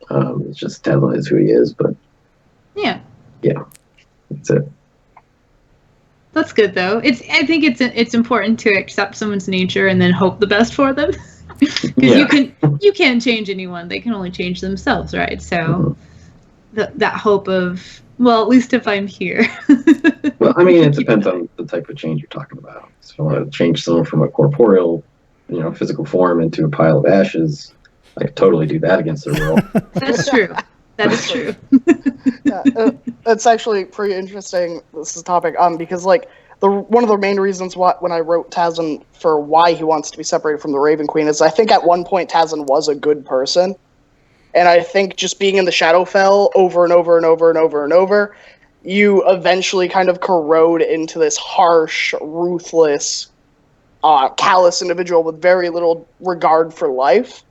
It's just Tasman is who he is, but yeah, that's it. That's good though. I think it's important to accept someone's nature and then hope the best for them. Because you can't change anyone; they can only change themselves, right? So that hope of, well, at least if I'm here. Well, I mean, it depends on the type of change you're talking about. So if you want to change someone from a corporeal, physical form into a pile of ashes, I could totally do that against their will. That's true. That is true. That's actually pretty interesting. This is a topic, because like one of the main reasons when I wrote Tazin for why he wants to be separated from the Raven Queen is I think at one point Tazin was a good person. And I think just being in the Shadowfell over and over and over and over and over, you eventually kind of corrode into this harsh, ruthless, callous individual with very little regard for life,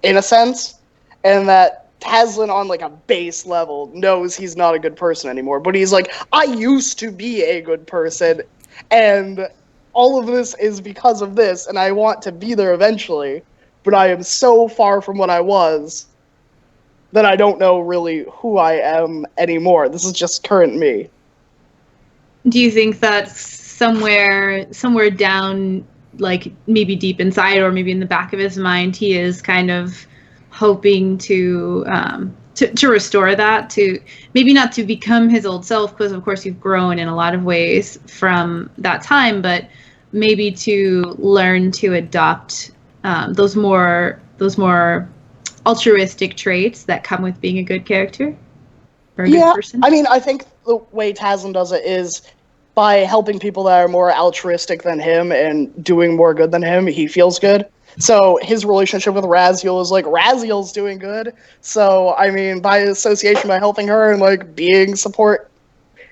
in a sense. And that Taslin on like a base level knows he's not a good person anymore, but he's like, I used to be a good person, and all of this is because of this, and I want to be there eventually, but I am so far from what I was that I don't know really who I am anymore. This is just current me. Do you think that somewhere down, like maybe deep inside or maybe in the back of his mind, he is kind of hoping to restore that, to maybe not to become his old self, because of course you've grown in a lot of ways from that time, but maybe to learn to adopt those more altruistic traits that come with being a good character or a good person? I mean, I think the way Tazin does it is by helping people that are more altruistic than him and doing more good than him, he feels good. So his relationship with Raziel is like, Raziel's doing good. So, I mean, by association, by helping her and like being support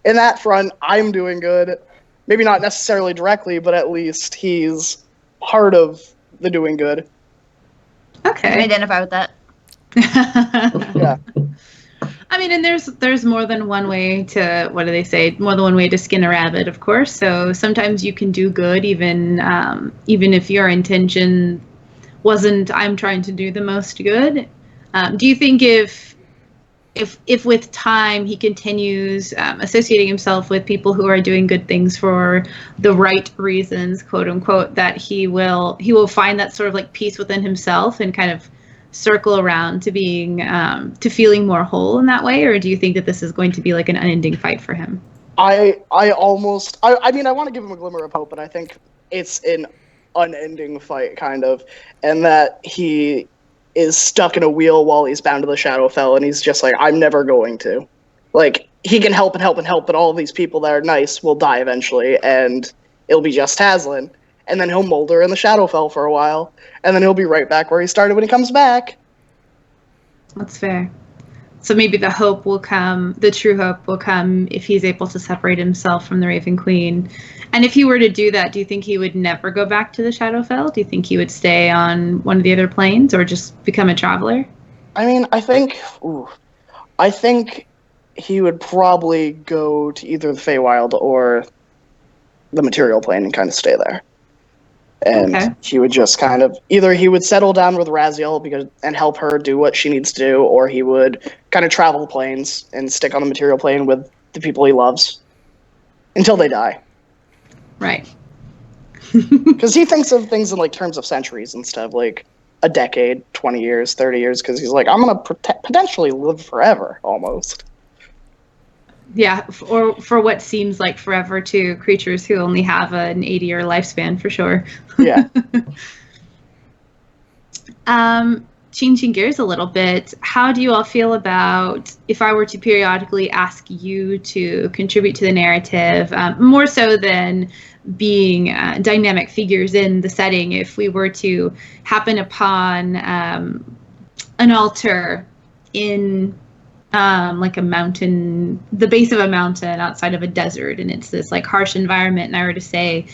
in that front, I'm doing good. Maybe not necessarily directly, but at least he's part of the doing good. Okay. I can identify with that. Yeah. I mean, and there's more than one way to, what do they say? More than one way to skin a rabbit, of course. So sometimes you can do good, even if your intention wasn't, I'm trying to do the most good. Do you think if with time he continues associating himself with people who are doing good things for the right reasons, quote unquote, that he will find that sort of like peace within himself and kind of circle around to being to feeling more whole in that way? Or do you think that this is going to be like an unending fight for him? I mean, I want to give him a glimmer of hope, but I think it's an unending fight, kind of, and that he is stuck in a wheel while he's bound to the Shadowfell, and he's just like, I'm never going to. Like, he can help and help and help, but all of these people that are nice will die eventually, and it'll be just Taslin. And then he'll molder in the Shadowfell for a while, and then he'll be right back where he started when he comes back. That's fair. So maybe the hope will come, the true hope will come if he's able to separate himself from the Raven Queen. And if he were to do that, do you think he would never go back to the Shadowfell? Do you think he would stay on one of the other planes or just become a traveler? I mean, I think he would probably go to either the Feywild or the material plane and kind of stay there. And he would just kind of, either he would settle down with Raziel and help her do what she needs to do, or he would kind of travel planes and stick on the material plane with the people he loves until they die. Right. Because he thinks of things in like terms of centuries instead of like a decade, 20 years, 30 years, because he's like, I'm going to potentially live forever, almost. Yeah, or for what seems like forever to creatures who only have an 80-year lifespan, for sure. Yeah. Changing gears a little bit, how do you all feel about if I were to periodically ask you to contribute to the narrative, more so than being dynamic figures in the setting, if we were to happen upon an altar in like a mountain, the base of a mountain outside of a desert, and it's this like harsh environment, and I were to say,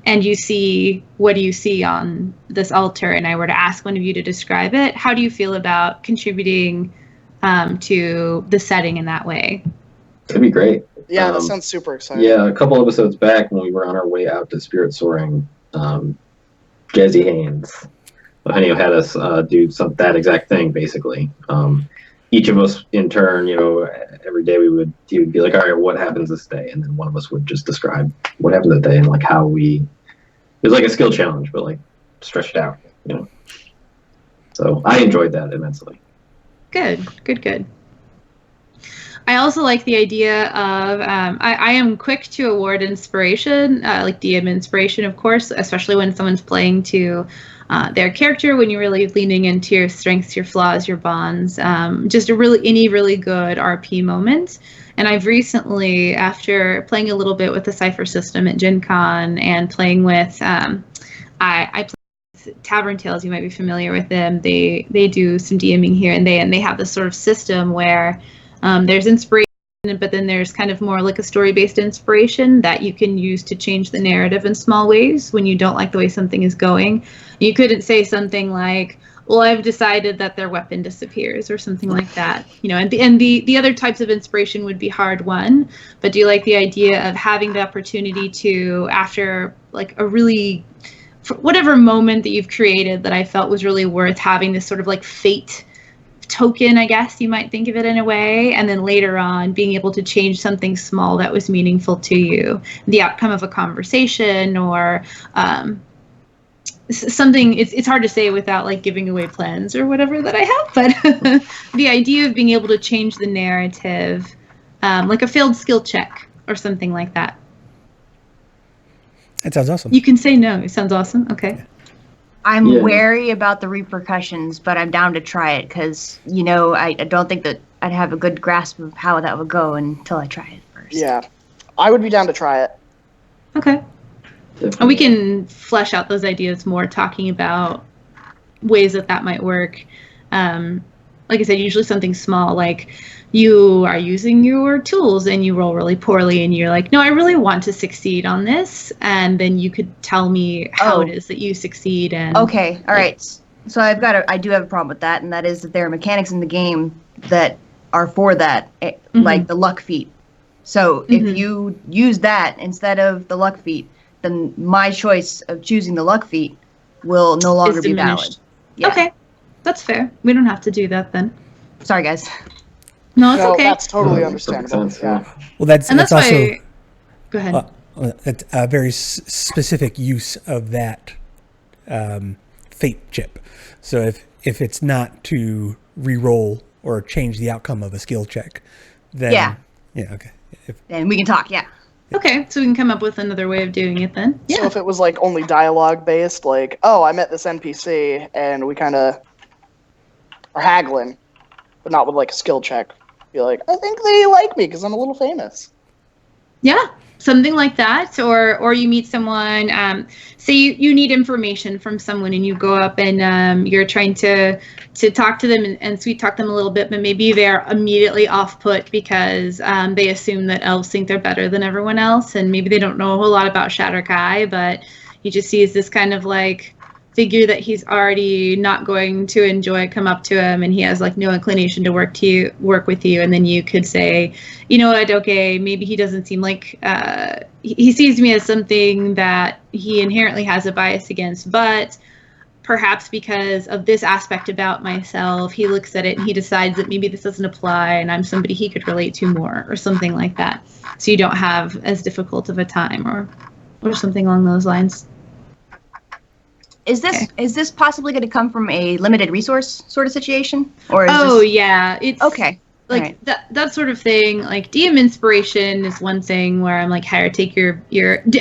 and you see, what do you see on this altar, and I were to ask one of you to describe it, how do you feel about contributing to the setting in that way? That'd be great. Yeah, that sounds super exciting. Yeah, a couple episodes back when we were on our way out to Spirit Soaring, Jazzy Haynes, Eugenio had us do that exact thing, basically. Each of us in turn, every day he would be like, all right, what happens this day? And then one of us would just describe what happened that day and like how it was like a skill challenge, but like stretched out, So I enjoyed that immensely. Good. I also like the idea of, I am quick to award inspiration, like DM inspiration, of course, especially when someone's playing to their character, when you're really leaning into your strengths, your flaws, your bonds, just any really good RP moment. And I've recently, after playing a little bit with the Cypher system at Gen Con and playing with, I play with Tavern Tales, you might be familiar with them. They do some DMing here and they have this sort of system where there's inspiration, but then there's kind of more like a story-based inspiration that you can use to change the narrative in small ways when you don't like the way something is going. You couldn't say something like, well, I've decided that their weapon disappears or something like that, you know, and the other types of inspiration would be hard won. But do you like the idea of having the opportunity to, after like a really, whatever moment that you've created that I felt was really worth having this sort of like fate token, I guess you might think of it in a way, and then later on being able to change something small that was meaningful to you, the outcome of a conversation or something. It's hard to say without like giving away plans or whatever that I have, but the idea of being able to change the narrative, like a failed skill check or something like that. That sounds awesome. You can say no. It sounds awesome. Okay. I'm Yeah. wary about the repercussions, but I'm down to try it because, you know, I don't think that I'd have a good grasp of how that would go until I try it first. Yeah, I would be down to try it. Okay. Definitely. And we can flesh out those ideas more, talking about ways that might work. Like I said, usually something small, like you are using your tools and you roll really poorly and you're like, no, I really want to succeed on this. And then you could tell me how it is that you succeed. And Okay, all right. So I do have a problem with that, and that is that there are mechanics in the game that are for that, like the luck feat. So if you use that instead of the luck feat, then my choice of choosing the luck feat will no longer be valid. Yeah. Okay, that's fair. We don't have to do that then. Sorry, guys. No, it's No, okay. that's totally Perfect understandable. sense, Yeah. Well, that's And that's also why. Go ahead. that's a very specific use of that fate chip. So if it's not to re-roll or change the outcome of a skill check, then yeah, okay. And we can talk, yeah. Okay, so we can come up with another way of doing it then. So Yeah. if it was like only dialogue based, like, oh, I met this NPC and we kind of are haggling, but not with like a skill check. Be like, I think they like me because I'm a little famous. Yeah, something like that. Or you meet someone, say you need information from someone and you go up and you're trying to talk to them and sweet talk them a little bit, but maybe they're immediately off put because they assume that elves think they're better than everyone else, and maybe they don't know a whole lot about Shatterkai, but you just see as this kind of like figure that he's already not going to enjoy come up to him, and he has like no inclination to work with you, and then you could say, you know what, okay, maybe he doesn't seem like he sees me as something that he inherently has a bias against, but perhaps because of this aspect about myself, he looks at it and he decides that maybe this doesn't apply and I'm somebody he could relate to more, or something like that, so you don't have as difficult of a time, or something along those lines. Is this possibly going to come from a limited resource sort of situation, or is Yeah, it's okay? like that sort of thing. Like DM inspiration is one thing where I'm like, hire, take your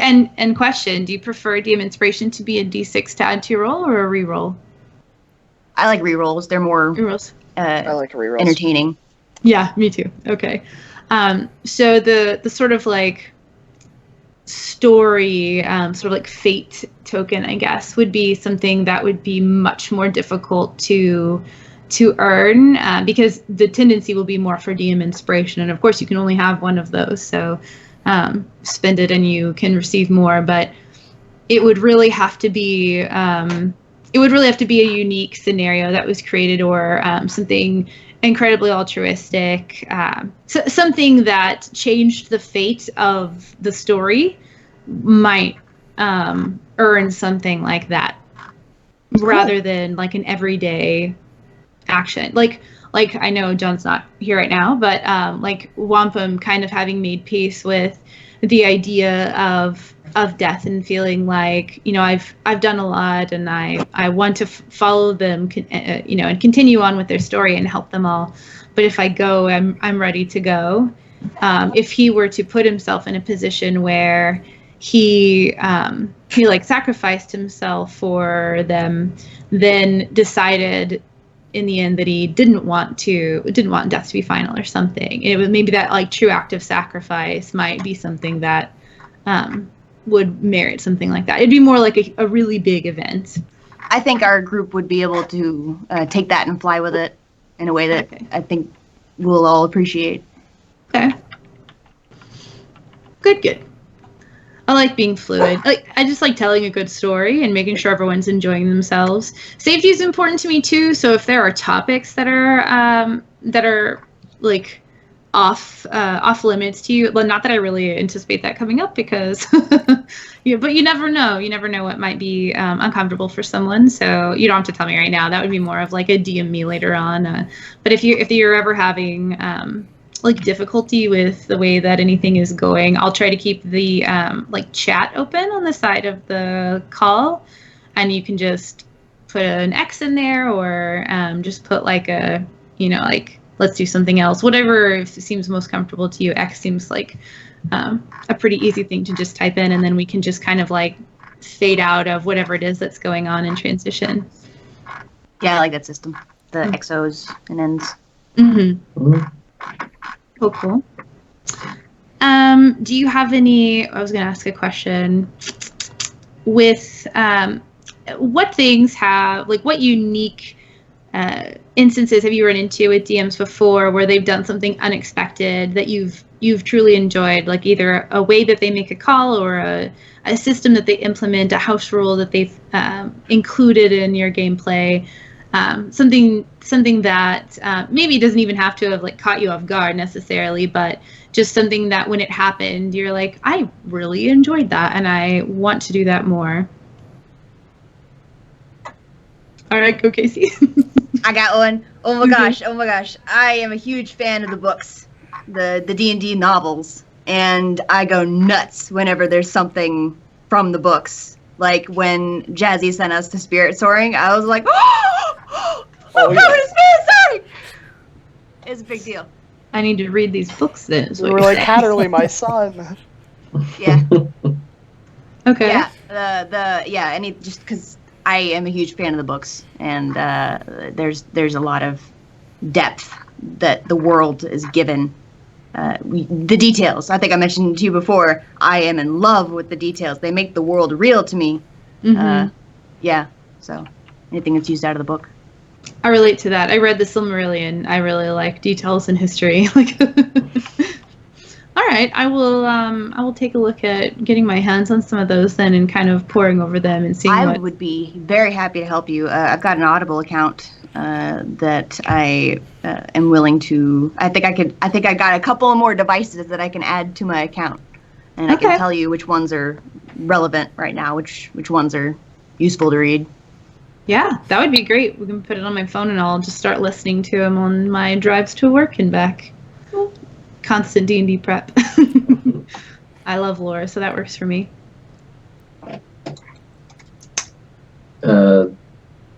and question, do you prefer DM inspiration to be a D6 to add to your roll or a reroll? I like rerolls. They're more Rerolls. I like rerolls. entertaining. Yeah, me too. Okay. So the sort of like story, sort of like fate token, I guess, would be something that would be much more difficult to earn, because the tendency will be more for DM inspiration, and of course you can only have one of those, so spend it and you can receive more, but it would really have to be a unique scenario that was created, or something incredibly altruistic, something that changed the fate of the story might earn something like that, rather than like an everyday action. Like I know John's not here right now, but like Wampum kind of having made peace with the idea of death and feeling like, you know, I've done a lot and I want to follow them, you know, and continue on with their story and help them all. But if I go, I'm ready to go. If he were to put himself in a position where he like sacrificed himself for them, then decided in the end that he didn't want death to be final or something. It was maybe that like true act of sacrifice might be something that would merit something like that. It'd be more like a really big event. I think our group would be able to take that and fly with it in a way that I think we'll all appreciate. Okay. Good. I like being fluid. I just like telling a good story and making sure everyone's enjoying themselves. Safety is important to me too. So if there are topics that are like off limits to you, well, not that I really anticipate that coming up because, yeah, but you never know. You never know what might be uncomfortable for someone. So you don't have to tell me right now. That would be more of like a DM me later on. But if you're ever having like difficulty with the way that anything is going, I'll try to keep the like chat open on the side of the call, and you can just put an X in there or just put like a, like let's do something else, whatever seems most comfortable to you. X seems like a pretty easy thing to just type in, and then we can just kind of like fade out of whatever it is that's going on in transition. Yeah, I like that system. The XOs and ends. Mm-hmm. Cool. Do you have any? I was going to ask a question. With what things have, like, what unique instances have you run into with DMs before where they've done something unexpected that you've truly enjoyed, like either a way that they make a call or a system that they implement, a house rule that they've included in your gameplay, something that maybe doesn't even have to have like caught you off guard necessarily, but just something that when it happened, you're like, I really enjoyed that and I want to do that more. All right, go Casey. I got one. Oh my gosh. I am a huge fan of the books, the D&D novels, and I go nuts whenever there's something from the books. Like when Jazzy sent us to Spirit Soaring, I was like, oh yeah. Spirit Soaring! It's a big deal. I need to read these books then. We were like, Hatterley, my son. Yeah. Okay. Yeah, just because I am a huge fan of the books, and there's a lot of depth that the world is given. The details. I think I mentioned to you before. I am in love with the details. They make the world real to me. Mm-hmm. Yeah. So anything that's used out of the book. I relate to that. I read the Silmarillion. I really like details in history. All right, I will take a look at getting my hands on some of those then and kind of poring over them and seeing I would be very happy to help you. I've got an Audible account that I am willing to. I think I got a couple more devices that I can add to my account, and I can tell you which ones are relevant right now, which ones are useful to read. Yeah, that would be great. We can put it on my phone and I'll just start listening to them on my drives to work and back. Constant D&D prep. I love lore, so that works for me. The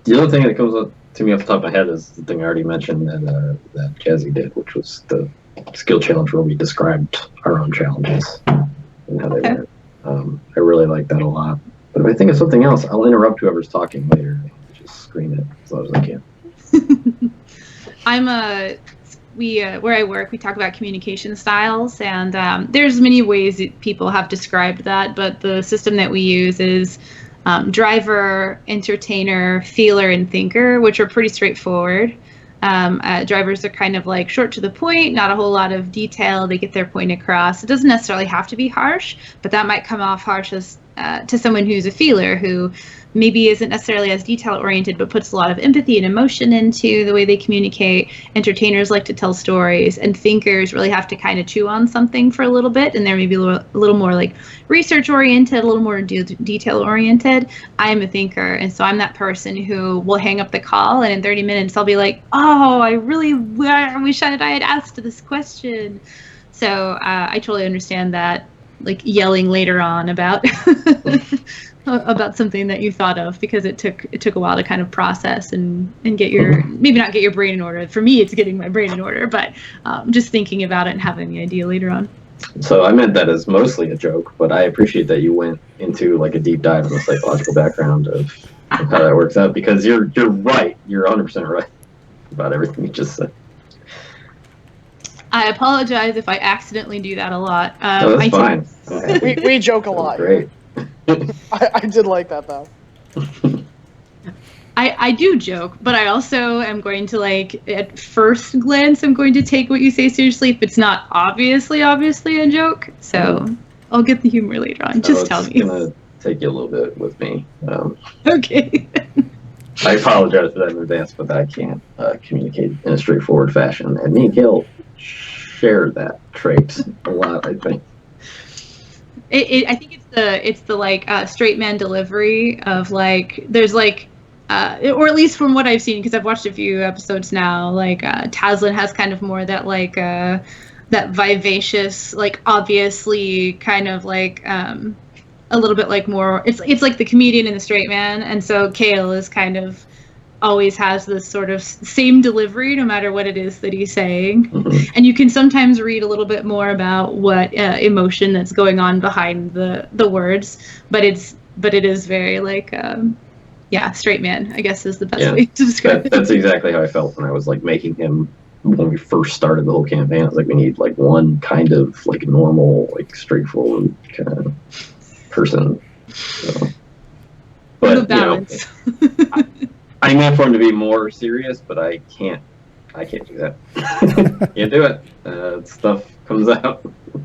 other thing that comes up to me off the top of my head is the thing I already mentioned that Jazzy did, which was the skill challenge where we described our own challenges and how they went. I really like that a lot. But if I think of something else, I'll interrupt whoever's talking later. Just scream it as loud as I can. Where I work, we talk about communication styles, and there's many ways that people have described that, but the system that we use is driver, entertainer, feeler, and thinker, which are pretty straightforward. Drivers are kind of like short to the point, not a whole lot of detail. They get their point across. It doesn't necessarily have to be harsh, but that might come off harsh as to someone who's a feeler who maybe isn't necessarily as detail oriented, but puts a lot of empathy and emotion into the way they communicate. Entertainers like to tell stories, and thinkers really have to kind of chew on something for a little bit, and they're maybe a little more like research oriented, a little more detail oriented. I am a thinker, and so I'm that person who will hang up the call, and in 30 minutes I'll be like, oh, I really wish I had asked this question. So I totally understand that, like yelling later on about about something that you thought of, because it took a while to kind of process and get your, maybe not get your brain in order. For me, it's getting my brain in order, but just thinking about it and having the idea later on. So I meant that as mostly a joke, but I appreciate that you went into like a deep dive in the psychological background of how that works out, because you're right. You're 100% right. about everything you just said. I apologize if I accidentally do that a lot. No, that's fine. I'm happy. We joke a lot. Great. I did like that though. I do joke, but I also am going to, like, at first glance, I'm going to take what you say seriously if it's not obviously a joke. So I'll get the humor later on. Just tell me. It's gonna take you a little bit with me. Okay. I apologize for that in advance, but I can't communicate in a straightforward fashion. And me and Gil share that trait a lot, I think. I think it's the like straight man delivery of, like, there's like or at least from what I've seen, because I've watched a few episodes now, like Taslin has kind of more that like that vivacious, like obviously kind of like a little bit like more it's like the comedian and the straight man, and so Kale is kind of always has this sort of same delivery no matter what it is that he's saying. Mhm. And you can sometimes read a little bit more about what emotion that's going on behind the words, but it is very like yeah, straight man, I guess is the best way to describe it. That's exactly how I felt when I was like making him when we first started the whole campaign. I was like, we need like one kind of like normal, like straightforward kind of person. So. But The balance. I meant for him to be more serious, but I can't do that. Can't do it. Stuff comes out.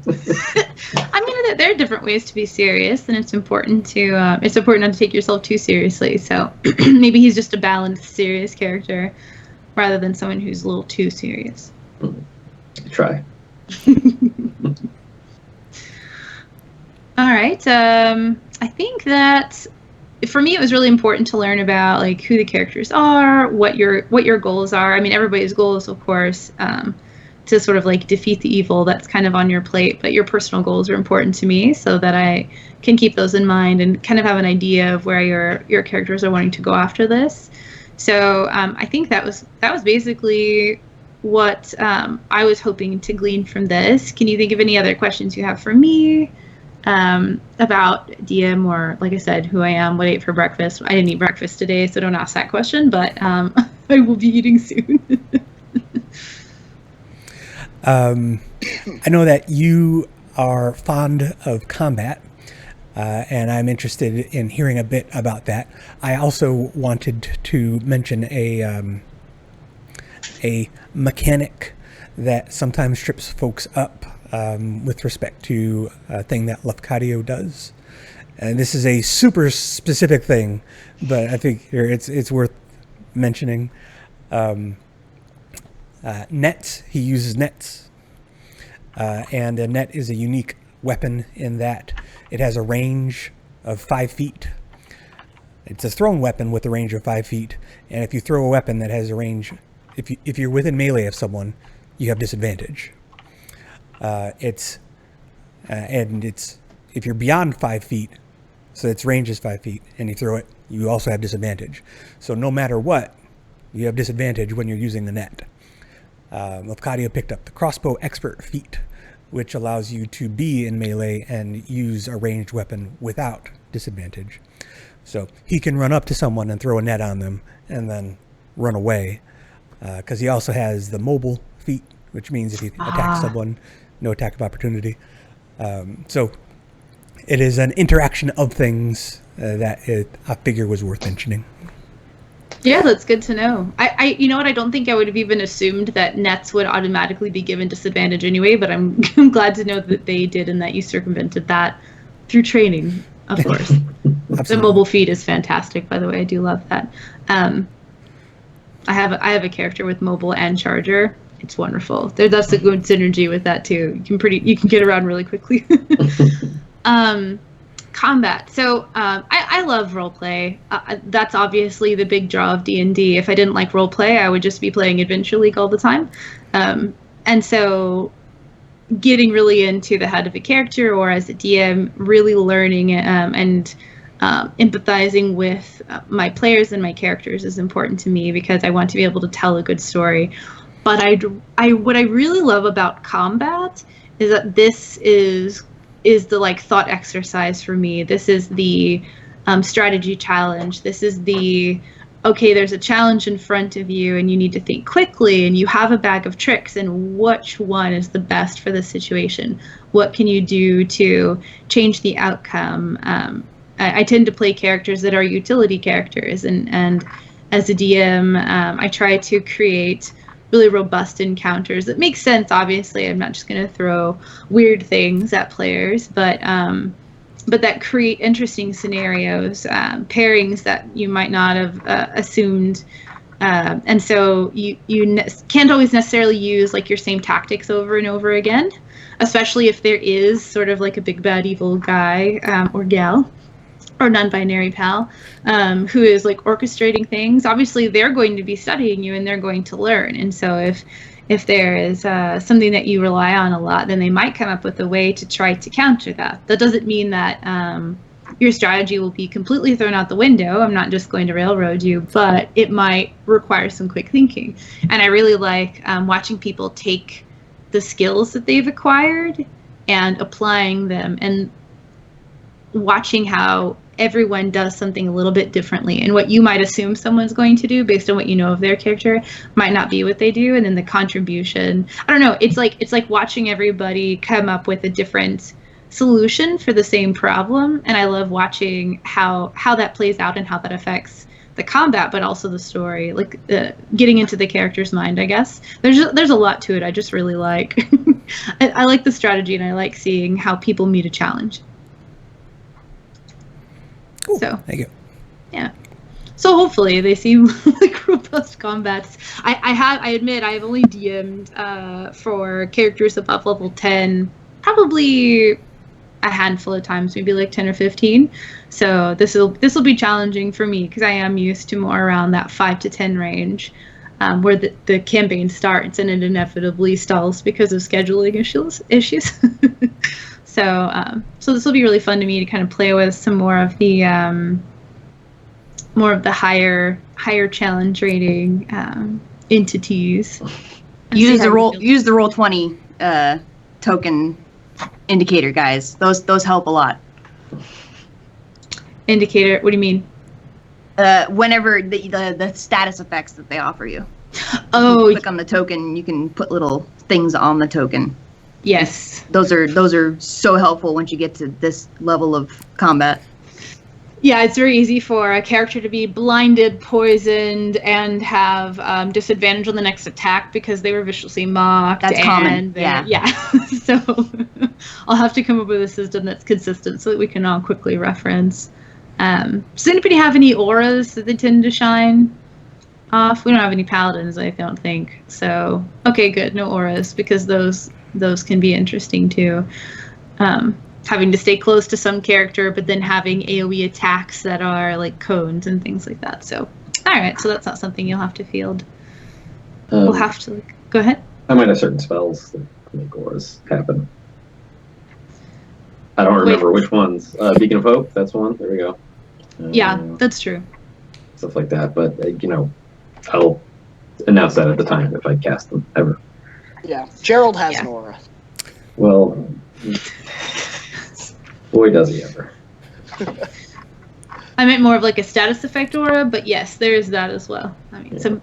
I mean, there are different ways to be serious, and it's important not to take yourself too seriously. So maybe he's just a balanced, serious character, rather than someone who's a little too serious. Try. All right. I think that for me, it was really important to learn about like who the characters are, what your goals are. I mean, everybody's goals, of course, to sort of like defeat the evil that's kind of on your plate, but your personal goals are important to me so that I can keep those in mind and kind of have an idea of where your characters are wanting to go after this. So I think that was basically what I was hoping to glean from this. Can you think of any other questions you have for me about DM, or like I said, who I am, what I ate for breakfast? I didn't eat breakfast today, so don't ask that question, but I will be eating soon. I know that you are fond of combat, and I'm interested in hearing a bit about that. I also wanted to mention a mechanic that sometimes trips folks up with respect to a thing that Lafcadio does. And this is a super specific thing, but I think it's worth mentioning. Nets, he uses nets. And a net is a unique weapon in that it has a range of 5 feet. It's a thrown weapon with a range of 5 feet, and if you throw a weapon that has a range, if you're within melee of someone, you have disadvantage. If you're beyond 5 feet, so its range is 5 feet, and you throw it, you also have disadvantage. So no matter what, you have disadvantage when you're using the net. Lafcadio picked up the crossbow expert feat, which allows you to be in melee and use a ranged weapon without disadvantage. So he can run up to someone and throw a net on them and then run away, because he also has the mobile feat, which means if he attacks someone, no attack of opportunity. So it is an interaction of things that I figure was worth mentioning. Yeah, that's good to know. I you know what, I don't think I would have even assumed that nets would automatically be given disadvantage anyway, but I'm glad to know that they did and that you circumvented that through training, of course. The mobile feed is fantastic, by the way. I do love that. I have a character with mobile and charger. It's wonderful. That's a good synergy with that too. You can get around really quickly. Combat. So I love roleplay. That's obviously the big draw of D&D. If I didn't like roleplay, I would just be playing Adventure League all the time. And so getting really into the head of a character, or as a DM, really learning and empathizing with my players and my characters is important to me, because I want to be able to tell a good story. But what I really love about combat is that this is the like thought exercise for me. This is the strategy challenge. This is the okay, there's a challenge in front of you and you need to think quickly and you have a bag of tricks, and which one is the best for the situation? What can you do to change the outcome? I tend to play characters that are utility characters, and as a DM, I try to create really robust encounters that make sense. Obviously, I'm not just going to throw weird things at players, but that create interesting scenarios, pairings that you might not have assumed. And so you can't always necessarily use like your same tactics over and over again, especially if there is sort of like a big bad evil guy or gal or non-binary pal who is like orchestrating things. Obviously, they're going to be studying you and they're going to learn. And so if there is something that you rely on a lot, then they might come up with a way to try to counter that. That doesn't mean that your strategy will be completely thrown out the window. I'm not just going to railroad you, but it might require some quick thinking. And I really like watching people take the skills that they've acquired and applying them, and watching how everyone does something a little bit differently, and what you might assume someone's going to do based on what you know of their character might not be what they do, and then the contribution, I don't know, it's like watching everybody come up with a different solution for the same problem. And I love watching how that plays out and how that affects the combat, but also the story, like getting into the character's mind. I guess there's a lot to it. I just really like I like the strategy, and I like seeing how people meet a challenge. Cool. So thank you. Yeah. So hopefully they seem like robust combats. I admit I've only DM'd for characters above level 10 probably a handful of times, maybe like 10 or 15. So this will be challenging for me because I am used to more around that 5 to 10 range, where the campaign starts and it inevitably stalls because of scheduling issues. So this will be really fun to me to kind of play with some more of the higher challenge rating entities. Use the Roll20 token indicator, guys. Those help a lot. Indicator, what do you mean? Whenever the status effects that they offer you. Oh, you click on the token, you can put little things on the token. Yes. Those are so helpful once you get to this level of combat. Yeah, it's very easy for a character to be blinded, poisoned, and have disadvantage on the next attack because they were viciously mocked. That's common. Yeah. So I'll have to come up with a system that's consistent so that we can all quickly reference. Does anybody have any auras that they tend to shine off? We don't have any paladins, I don't think. So, okay, good. No auras, because those can be interesting too. Having to stay close to some character, but then having AoE attacks that are like cones and things like that. So, all right, so that's not something you'll have to field. We'll have to go ahead. I might have certain spells that make auras happen. I don't remember which ones. Beacon of Hope, that's one. There we go. Yeah, that's true. Stuff like that, but I'll announce that at the time if I cast them ever. Yeah, Gerald has an aura. Well, boy, does he ever. I meant more of like a status effect aura, but yes, there is that as well. I mean, some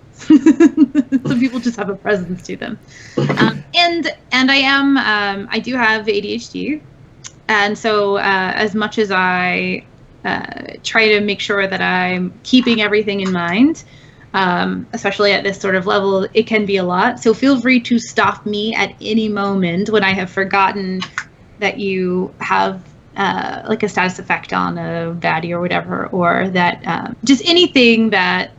people just have a presence to them. And I do have ADHD, and so as much as I try to make sure that I'm keeping everything in mind, especially at this sort of level, it can be a lot. So feel free to stop me at any moment when I have forgotten that you have like a status effect on a baddie or whatever, or that just anything that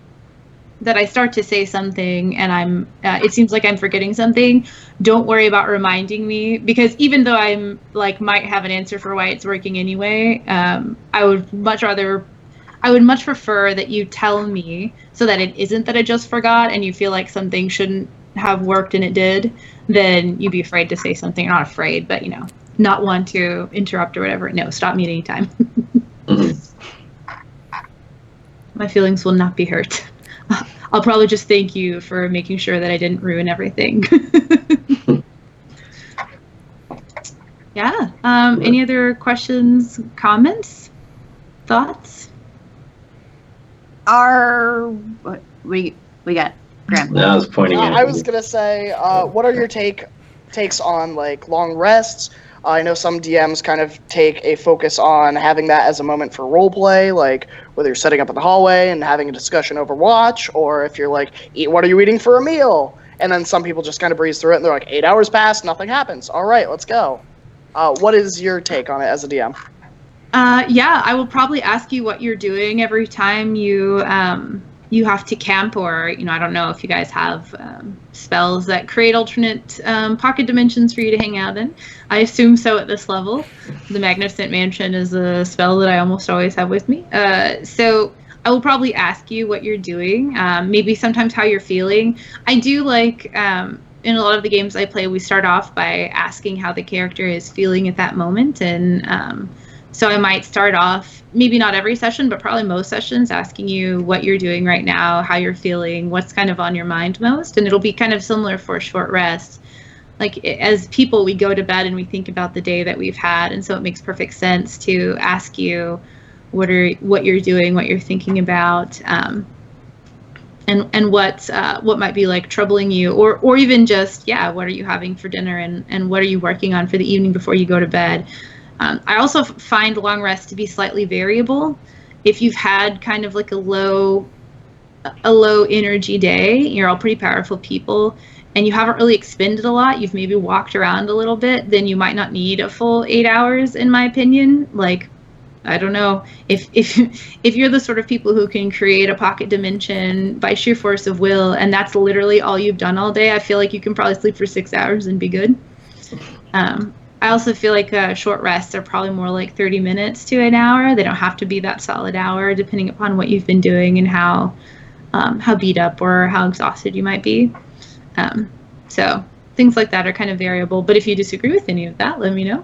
I start to say something and it seems like I'm forgetting something. Don't worry about reminding me, because even though I'm like might have an answer for why it's working anyway, I would much prefer that you tell me so that it isn't that I just forgot and you feel like something shouldn't have worked and it did, then you'd be afraid to say something. Not afraid, but not want to interrupt or whatever. No, stop me at any time. My feelings will not be hurt. I'll probably just thank you for making sure that I didn't ruin everything. Yeah. Any other questions, comments, thoughts? What we got, Graham? No, I was pointing at I was you. gonna say, what are your takes on like long rests? I know some DMs kind of take a focus on having that as a moment for role play, like whether you're setting up in the hallway and having a discussion over watch, or if you're like, what are you eating for a meal? And then some people just kind of breeze through it and they're like, 8 hours passed, nothing happens. All right, let's go. What is your take on it as a DM? Yeah, I will probably ask you what you're doing every time you have to camp, or I don't know if you guys have spells that create alternate pocket dimensions for you to hang out in. I assume so at this level. The Magnificent Mansion is a spell that I almost always have with me. So I will probably ask you what you're doing, maybe sometimes how you're feeling. I do like in a lot of the games I play, we start off by asking how the character is feeling at that moment, and so I might start off, maybe not every session, but probably most sessions, asking you what you're doing right now, how you're feeling, what's kind of on your mind most. And it'll be kind of similar for a short rest. Like as people, we go to bed and we think about the day that we've had. And so it makes perfect sense to ask you what you're doing, what you're thinking about, and what might be like troubling you, or even just, what are you having for dinner, and what are you working on for the evening before you go to bed. I also find long rest to be slightly variable. If you've had kind of like a low energy day, you're all pretty powerful people, and you haven't really expended a lot, you've maybe walked around a little bit, then you might not need a full 8 hours, in my opinion. Like, I don't know, if you're the sort of people who can create a pocket dimension by sheer force of will, and that's literally all you've done all day, I feel like you can probably sleep for 6 hours and be good. I also feel like short rests are probably more like 30 minutes to an hour. They don't have to be that solid hour, depending upon what you've been doing and how beat up or how exhausted you might be. So things like that are kind of variable. But if you disagree with any of that, let me know.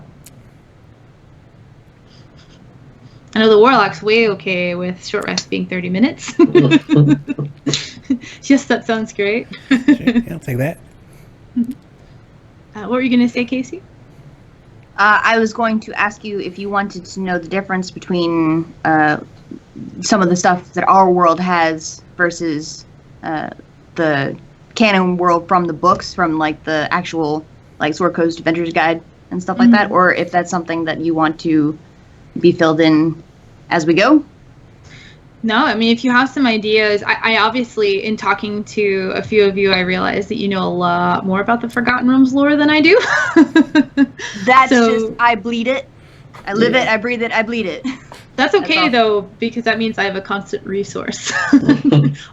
I know the Warlock's way okay with short rest being 30 minutes. Yes, that sounds great. Sure, yeah, I'll take that. What were you going to say, Casey? I was going to ask you if you wanted to know the difference between some of the stuff that our world has versus the canon world from the books, from like the actual like Sword Coast Adventures Guide and stuff like that, or if that's something that you want to be filled in as we go. No, I mean, if you have some ideas, I obviously, in talking to a few of you, I realized that you know a lot more about the Forgotten Realms lore than I do. That's just, I bleed it. I live it, I breathe it, I bleed it. That's okay, though, because that means I have a constant resource.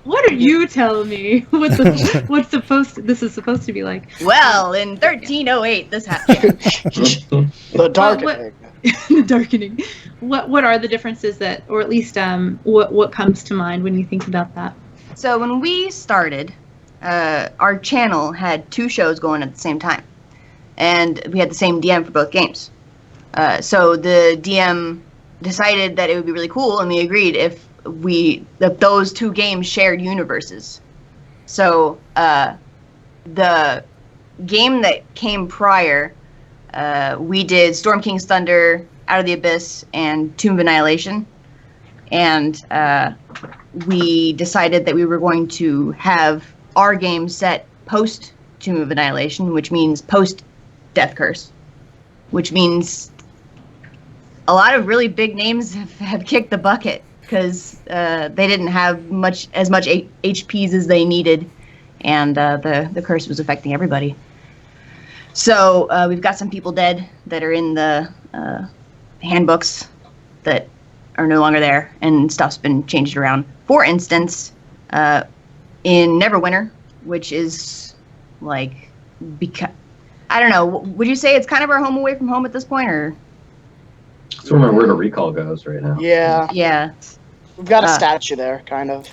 What are you telling me? This is supposed to be like? Well, in 1308, this happened. The Darkening. The Darkening. What are the differences that, or at least what comes to mind when you think about that? So when we started, our channel had 2 shows going at the same time, and we had the same DM for both games. So the DM decided that it would be really cool, and we agreed if those 2 games shared universes. So the game that came prior, we did Storm King's Thunder, Out of the Abyss, and Tomb of Annihilation. And we decided that we were going to have our game set post Tomb of Annihilation, which means post Death Curse, which means a lot of really big names have kicked the bucket because they didn't have as much HPs as they needed, and the curse was affecting everybody. So we've got some people dead that are in the handbooks that are no longer there, and stuff's been changed around. For instance, in Neverwinter, which is like, I don't know, would you say it's kind of our home away from home at this point, or? I don't remember where the recall goes right now. Yeah. Yeah. We've got a statue there, kind of.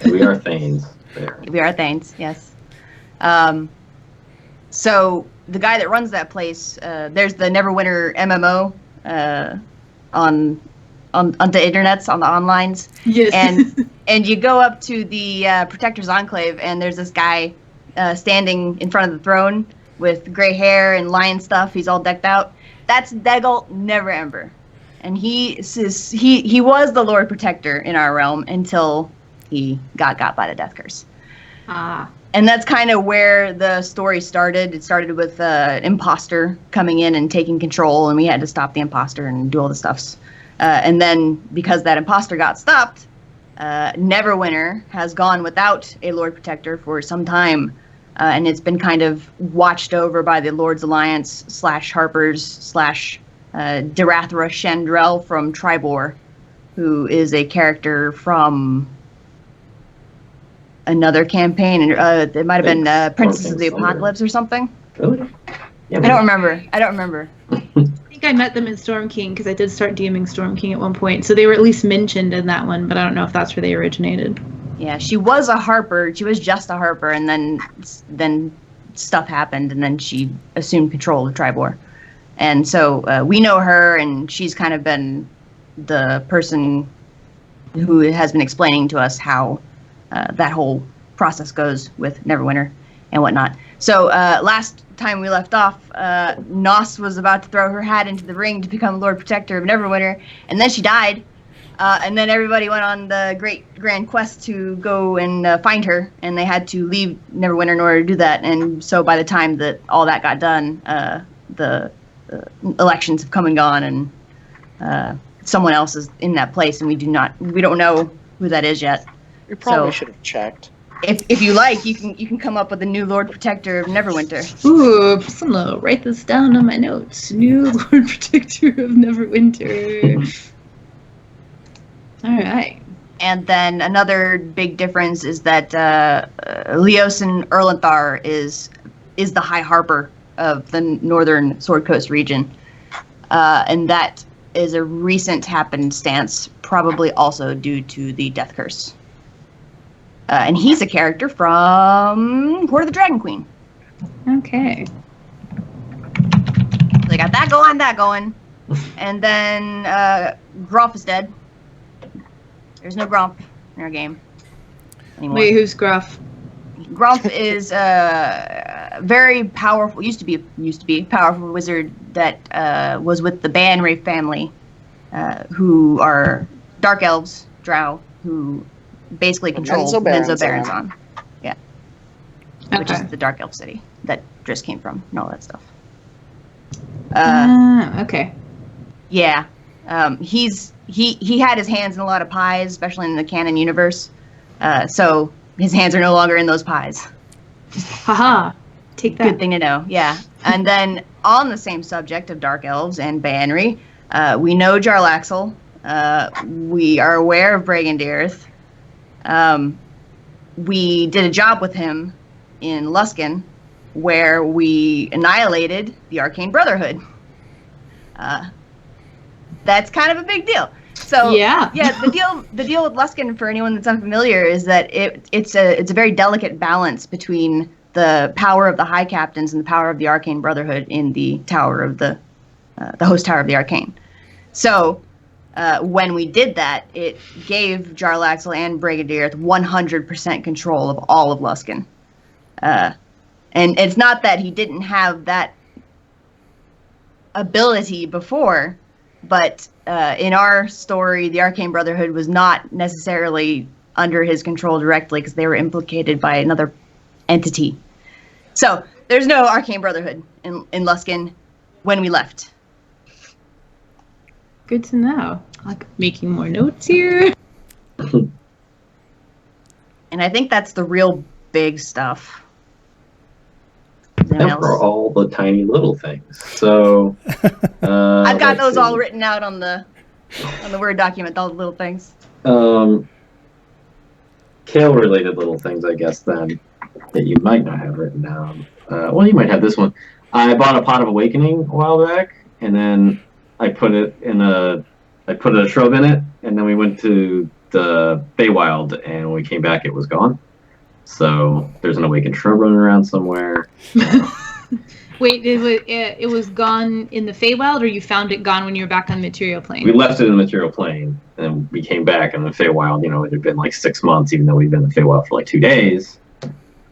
We are Thanes there. We are Thanes, yes. So the guy that runs that place, there's the Neverwinter MMO on the internets, on the onlines. Yes. And you go up to the Protector's Enclave, and there's this guy standing in front of the throne with gray hair and lion stuff. He's all decked out. That's Degel Neverember. and he was the Lord Protector in our realm until he got by the death curse. And that's kind of where the story started. It started with an imposter coming in and taking control, and we had to stop the imposter and do all the stuffs. And then because that imposter got stopped, Neverwinter has gone without a Lord Protector for some time. And it's been kind of watched over by the Lord's Alliance / Harpers / Darathra Chandrel from Tribor, who is a character from another campaign. It might have been Princess of the Apocalypse or something. Really? Yeah, I don't remember. I think I met them in Storm King because I did start DMing Storm King at one point. So they were at least mentioned in that one, but I don't know if that's where they originated. Yeah, she was a Harper. She was just a Harper, and then stuff happened, and then she assumed control of Tribor. And so we know her, and she's kind of been the person who has been explaining to us how that whole process goes with Neverwinter and whatnot. So last time we left off, Nos was about to throw her hat into the ring to become Lord Protector of Neverwinter, and then she died. And then everybody went on the great grand quest to go and find her, and they had to leave Neverwinter in order to do that. And so by the time that all that got done, the elections have come and gone, and someone else is in that place, and we don't know who that is yet. We probably should have checked. If you like, you can come up with a new Lord Protector of Neverwinter. Ooh, I'm gonna write this down on my notes. New Lord Protector of Neverwinter. All right. And then another big difference is that Leosin Erlenthar is the High Harper of the Northern Sword Coast region. And that is a recent happenstance, probably also due to the Death Curse. And he's a character from Court of the Dragon Queen. Okay. So they got that going. And then Gromp is dead. There's no Gromp in our game anymore. Wait, who's Gruff? Gromp is a very powerful, used to be powerful wizard that was with the Banray family, who are dark elves, drow, who basically control Menzo Baranzan. Yeah. Okay. Which is the dark elf city that Driss came from and all that stuff. Okay. Yeah. He had his hands in a lot of pies, especially in the canon universe. So his hands are no longer in those pies. Haha. Take that. Good thing to know. Yeah. And then on the same subject of dark elves and Banry, we know Jarlaxle. We are aware of Bragendirth. We did a job with him in Luskan, where we annihilated the Arcane Brotherhood. That's kind of a big deal. So yeah, the deal with Luskan, for anyone that's unfamiliar, is that it's a very delicate balance between the power of the High Captains and the power of the Arcane Brotherhood in the tower of the Host Tower of the Arcane. So when we did that, it gave Jarlaxle and Bragendirth 100% control of all of Luskan. And it's not that he didn't have that ability before, but in our story, the Arcane Brotherhood was not necessarily under his control directly because they were implicated by another entity. So there's no Arcane Brotherhood in Luskan when we left. Good to know. I'm making more notes here. And I think that's the real big stuff. And for all the tiny little things. So I've got those all written out on the Word document, all the little things. Kale related little things, I guess, then that you might not have written down. Well, you might have this one. I bought a Pot of Awakening a while back, and then I put a shrub in it, and then we went to the Feywild, and when we came back, it was gone. So there's an awakened shrub running around somewhere. Wait, it was gone in the Feywild, or you found it gone when you were back on the material plane? We left it in the material plane, and we came back in the Feywild. It had been like 6 months, even though we'd been in the Feywild for like 2 days,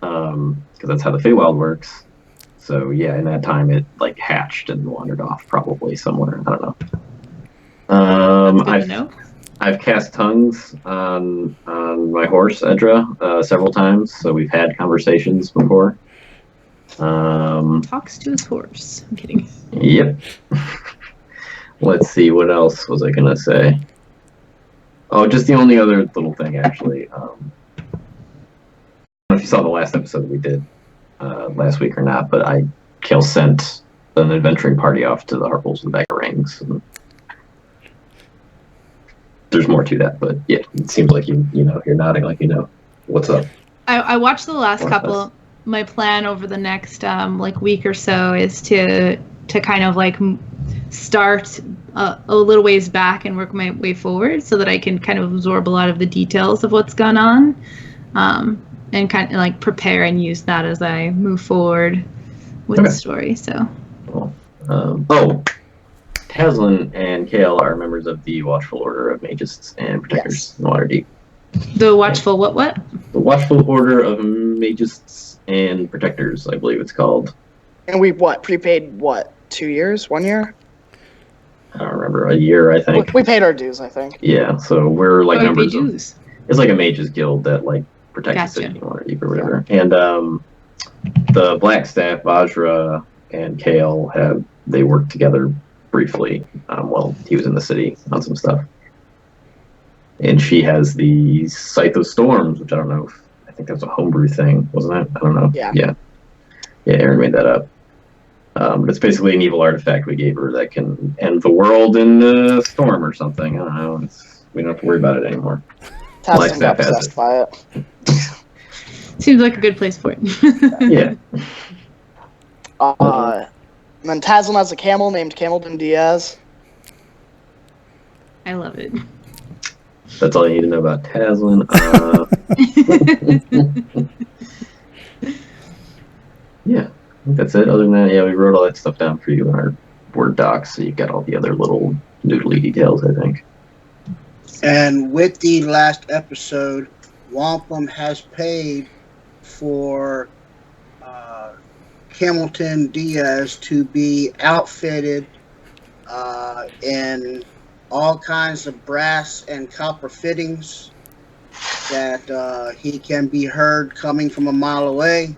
because that's how the Feywild works. So yeah, in that time it like hatched and wandered off probably somewhere. I don't know. That's good to I've know. I've cast tongues on my horse Edra several times, so we've had conversations before. Talks to his horse. I'm kidding. Yep. Let's see, what else was I gonna say? Oh, just the only other little thing actually. I don't know if you saw the last episode we did last week or not, but Kale sent an adventuring party off to the Harples with the Bag of Rings. And there's more to that, but yeah, it seems like you know, you're nodding like you know what's up. I watched the last More couple. less. My plan over the next like week or so is to kind of like start a little ways back and work my way forward so that I can kind of absorb a lot of the details of what's gone on, and kind of like prepare and use that as I move forward with the story. So. Cool. Taslin and Kale are members of the Watchful Order of Mages and Protectors in Waterdeep. The Watchful what? The Watchful Order of Mages and Protectors, I believe it's called. And we prepaid 2 years, 1 year? I don't remember, a year, I think. We paid our dues, I think. Yeah, so we're like members of, dues. it's like a mages guild that like protects the city in Waterdeep or whatever. And the Blackstaff, Vajra and Kale they worked together briefly while he was in the city on some stuff. And she has the Scythe of Storms, which I don't know I think that was a homebrew thing, wasn't it? I don't know. Yeah, Aaron made that up. But it's basically an evil artifact we gave her that can end the world in a storm or something. I don't know. We don't have to worry about it anymore. Tassim got possessed by it. Seems like a good place for it. Yeah. And then Taslin has a camel named Camildon Diaz. I love it. That's all you need to know about Taslin. Yeah, I think that's it. Other than that, yeah, we wrote all that stuff down for you in our Word docs, so you got all the other little noodly details, I think. And with the last episode, Wampum has paid for Hamilton Diaz to be outfitted in all kinds of brass and copper fittings that he can be heard coming from a mile away.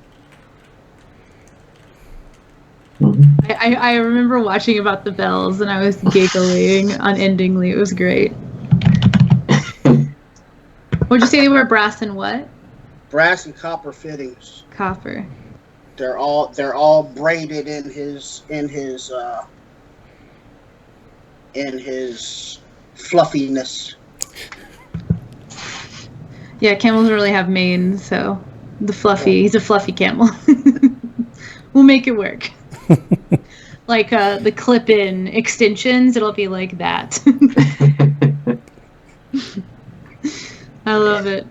I remember watching about the bells and I was giggling unendingly. It was great. What'd you say they were? Brass and what? Brass and copper fittings. Copper. They're all braided in his fluffiness. Yeah, camels don't really have manes, so he's a fluffy camel. We'll make it work. Like the clip-in extensions, it'll be like that. I love it.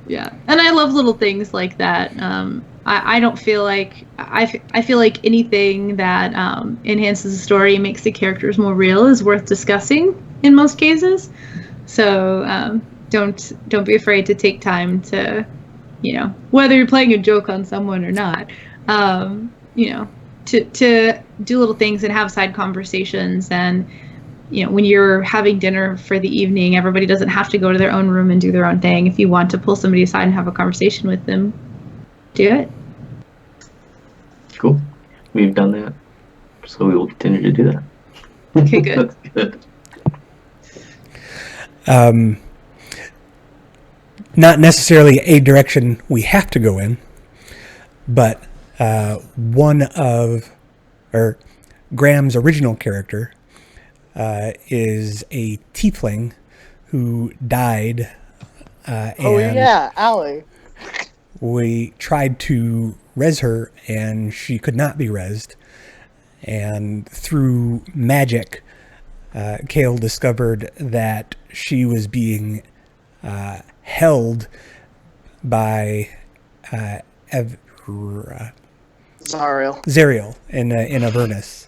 Yeah, and I love little things like that. I don't feel like I feel like anything that enhances the story, makes the characters more real, is worth discussing in most cases. So don't be afraid to take time to, whether you're playing a joke on someone or not, to do little things and have side conversations. And when you're having dinner for the evening, everybody doesn't have to go to their own room and do their own thing. If you want to pull somebody aside and have a conversation with them, do it. Cool. We've done that, so we will continue to do that. Okay, good. That's good. Not necessarily a direction we have to go in, but Graham's original character is a tiefling who died. Allie. We tried to res her, and she could not be resed. And through magic, Kale discovered that she was being held by Zariel in Avernus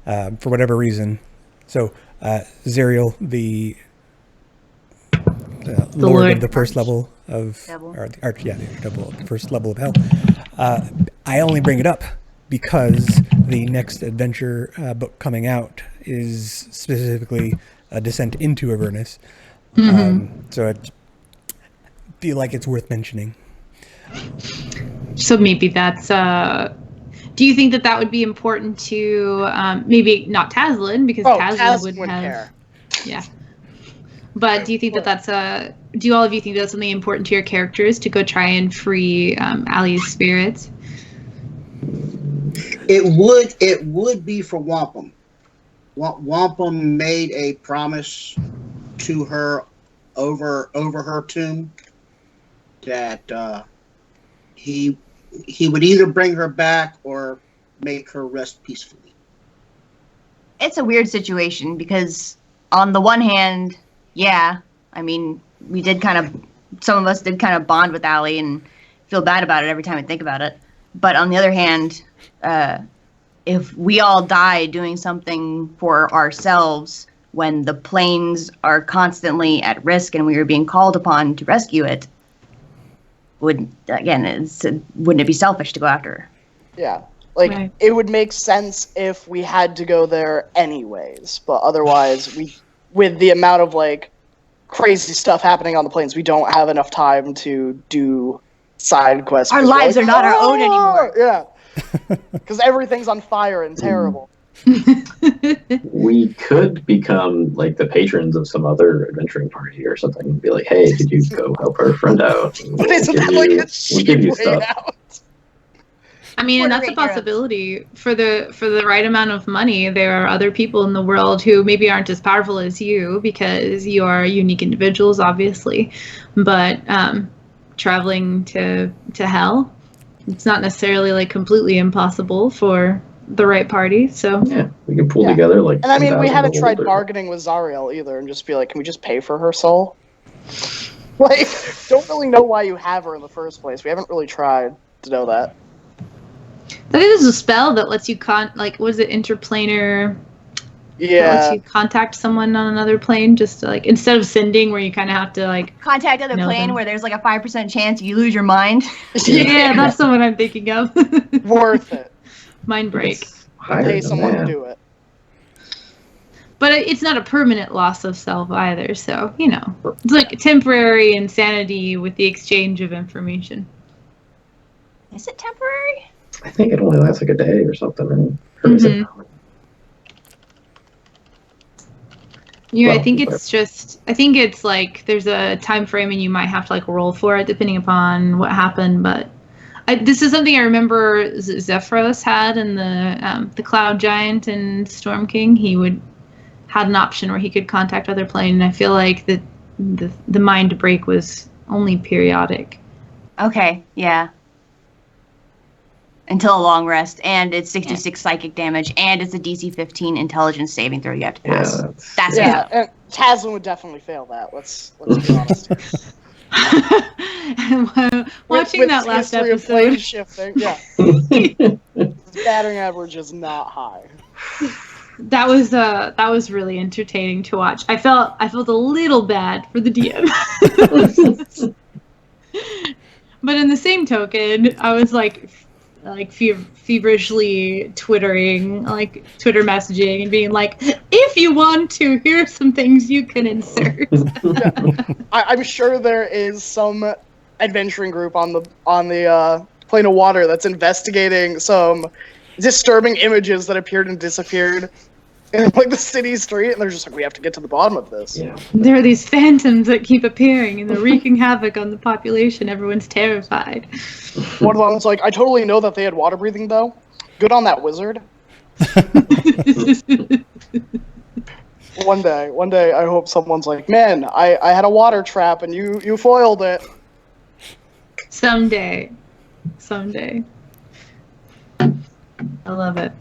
for whatever reason. So Zariel, the Lord of the first level of the first level of hell. I only bring it up because the next adventure book coming out is specifically a descent into Avernus. So I feel like it's worth mentioning. So maybe that's. Do you think that that would be important to maybe not Taslim, because Taslim would wouldn't have. care. Yeah. But do you think that that's do all of you think that's something important to your characters to go try and free Ali's spirits? It would be for Wampum. Wampum made a promise to her over her tomb that he would either bring her back or make her rest peacefully. It's a weird situation because on the one hand, yeah, I mean, some of us did kind of bond with Ali and feel bad about it every time I think about it. But on the other hand, if we all die doing something for ourselves when the planes are constantly at risk and we are being called upon to rescue it, wouldn't it be selfish to go after her? Yeah. Like, Right. It would make sense if we had to go there anyways, but otherwise, with the amount of, like, crazy stuff happening on the planes, we don't have enough time to do side quests. Our lives are not our own anymore. Yeah. Because everything's on fire and terrible. We could become like the patrons of some other adventuring party or something and be like, hey, could you go help our friend out? And But isn't that like a cheap way out? I mean, and that's a Great heroes. possibility for the right amount of money. There are other people in the world who maybe aren't as powerful as you because you are unique individuals, obviously. But traveling to hell, it's not necessarily like completely impossible for the right party. So Yeah, we can pull together like. And I mean, we 10,000 haven't tried gold or- bargaining with Zariel either, and just be like, can we just pay for her soul? Like, don't really know why you have her in the first place. We haven't really tried to know that. I think there's a spell that lets you was it interplanar? That lets Yeah. you contact someone on another plane, just to, like, instead of sending where you kind of have to like. Contact other No, plane then. where there's like a 5% chance you lose your mind. Yeah, that's the one I'm thinking of. Worth it. Mind break. It's higher Pay than someone to that. do it. But it's not a permanent loss of self either, so, you know. It's like temporary insanity with the exchange of information. Is it temporary? I think it only lasts like a day or something. Right? Or is it? Yeah, Well, I think it's like there's a time frame and you might have to like roll for it depending upon what happened, but this is something I remember Zephyros had in the Cloud Giant and Storm King. He had an option where he could contact other plane, and I feel like the mind break was only periodic. Okay, yeah. Until a long rest, and it's 66 psychic damage, and it's a DC 15 intelligence saving throw you have to pass. Yeah, That's Yeah, and Tasman would definitely fail that. Let's be honest. Watching With that last history of plane episode, shifting, yeah. His batting average is not high. that was really entertaining to watch. I felt a little bad for the DM. But in the same token, I was like feverishly twittering, like Twitter messaging and being like, if you want to, here's some things you can insert. I'm sure there is some adventuring group on the plane of water that's investigating some disturbing images that appeared and disappeared in like the city street, and they're just like, we have to get to the bottom of this. Yeah. There are these phantoms that keep appearing and they're wreaking havoc on the population. Everyone's terrified. One of them's like, I totally know that they had water breathing though. Good on that wizard. One day, I hope someone's like, man, I had a water trap and you foiled it. Someday. I love it.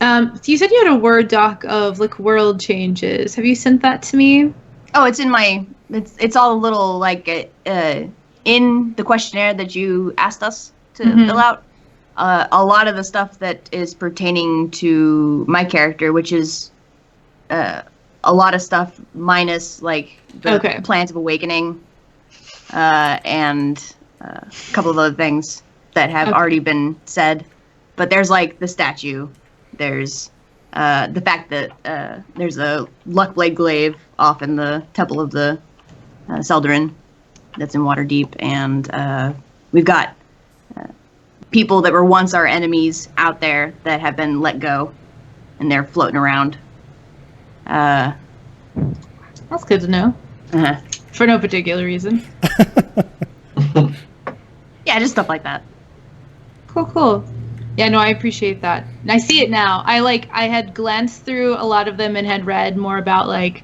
So you said you had a Word doc of like world changes. Have you sent that to me? Oh, it's in my. It's all a little like in the questionnaire that you asked us to fill out. A lot of the stuff that is pertaining to my character, which is a lot of stuff minus like the plans of awakening, and a couple of other things that have already been said. But there's like the statue. There's the fact that there's a Luckblade glaive off in the Temple of the Seldarin that's in Waterdeep, and we've got people that were once our enemies out there that have been let go, and they're floating around. That's good to know. Uh-huh. For no particular reason. Yeah, just stuff like that. Cool. Yeah, no, I appreciate that. And I see it now. I had glanced through a lot of them and had read more about like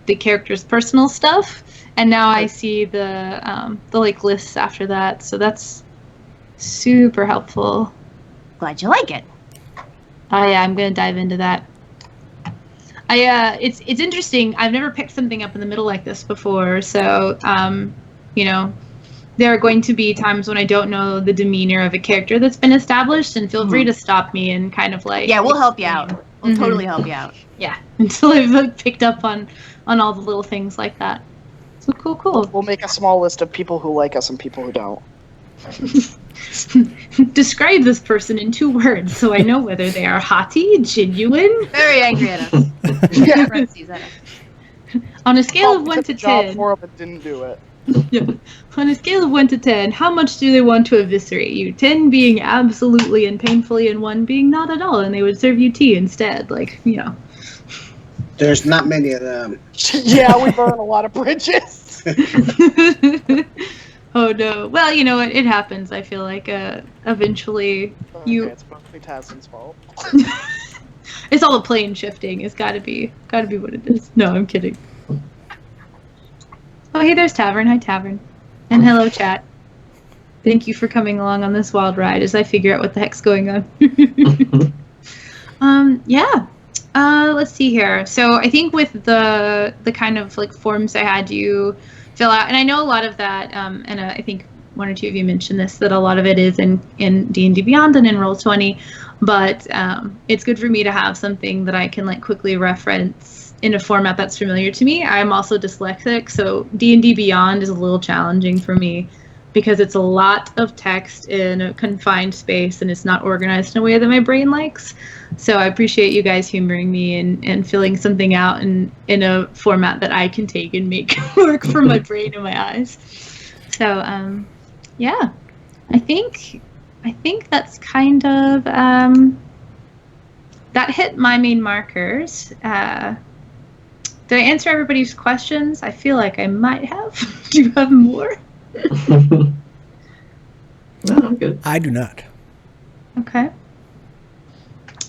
the character's personal stuff, and now I see the like lists after that. So that's super helpful. Glad you like it. Oh yeah, I'm gonna dive into that. It's interesting. I've never picked something up in the middle like this before, so there are going to be times when I don't know the demeanor of a character that's been established, and feel free to stop me and kind of like... Yeah, we'll help you out. We'll totally help you out. Yeah, until I've picked up on all the little things like that. So cool. We'll make a small list of people who like us and people who don't. Describe this person in 2 words so I know whether they are haughty, genuine... Very angry at us. Yeah. On a scale of 1 to 10... For but didn't do it. Yeah. On a scale of 1 to 10, how much do they want to eviscerate you? 10 being absolutely and painfully, and 1 being not at all, and they would serve you tea instead. There's not many of them. Yeah, we burn a lot of bridges. Oh no. Well, you know what? It happens. I feel like eventually you... Okay, it's probably Tassin's fault. It's all the plane shifting. It's gotta be what it is. No, I'm kidding. Oh, hey, there's Tavern. Hi, Tavern. And hello, chat. Thank you for coming along on this wild ride as I figure out what the heck's going on. Yeah. Let's see here. So I think with the kind of like forms I had you fill out, and I know a lot of that, and I think 1 or 2 of you mentioned this, that a lot of it is in D&D Beyond and in Roll20, but it's good for me to have something that I can like quickly reference in a format that's familiar to me. I'm also dyslexic, so D&D Beyond is a little challenging for me because it's a lot of text in a confined space and it's not organized in a way that my brain likes. So I appreciate you guys humoring me and filling something out in a format that I can take and make work for my brain and my eyes. So yeah, I think that's kind of that hit my main markers. Did I answer everybody's questions? I feel like I might have. Do you have more? No, I'm good. I do not. Okay.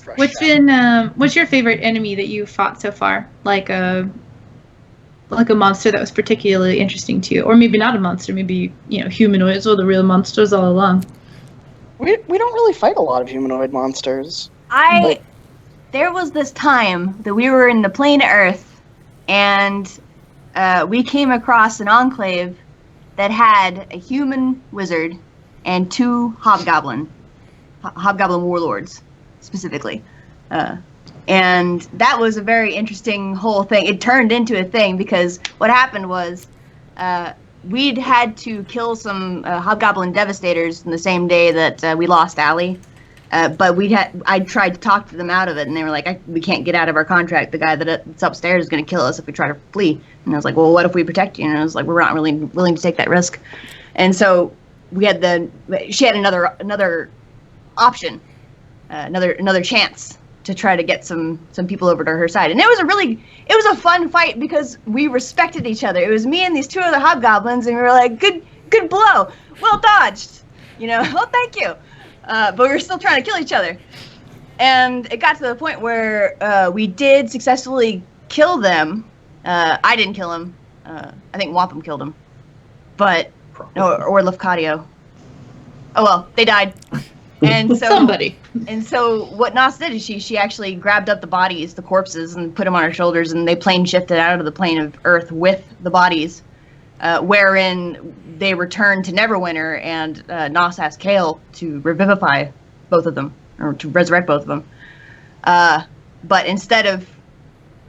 Fresh What's your favorite enemy that you fought so far? Like a monster that was particularly interesting to you, or maybe not a monster, maybe humanoids or the real monsters all along. We don't really fight a lot of humanoid monsters. There was this time that we were in the plane of Earth, and we came across an enclave that had a human wizard and 2 hobgoblin warlords, specifically. And that was a very interesting whole thing. It turned into a thing because what happened was we'd had to kill some hobgoblin devastators in the same day that we lost Allie. But I tried to talk to them out of it, and they were like, we can't get out of our contract. The guy that's upstairs is going to kill us if we try to flee. And I was like, well, what if we protect you? And I was like, we're not really willing to take that risk. And so she had another option, another chance to try to get some people over to her side. And it was a fun fight because we respected each other. It was me and these 2 other hobgoblins, and we were like, good blow, well dodged, oh, thank you. But we were still trying to kill each other. And it got to the point where we did successfully kill them. I didn't kill him. I think Wampum killed him. But, or Lefcadio. Oh well, they died. And so somebody. And so what Nos did is she actually grabbed up the bodies, the corpses, and put them on her shoulders, and they plane shifted out of the plane of Earth with the bodies, wherein they returned to Neverwinter, and Nos asked Kale to revivify both of them, or to resurrect both of them. But instead of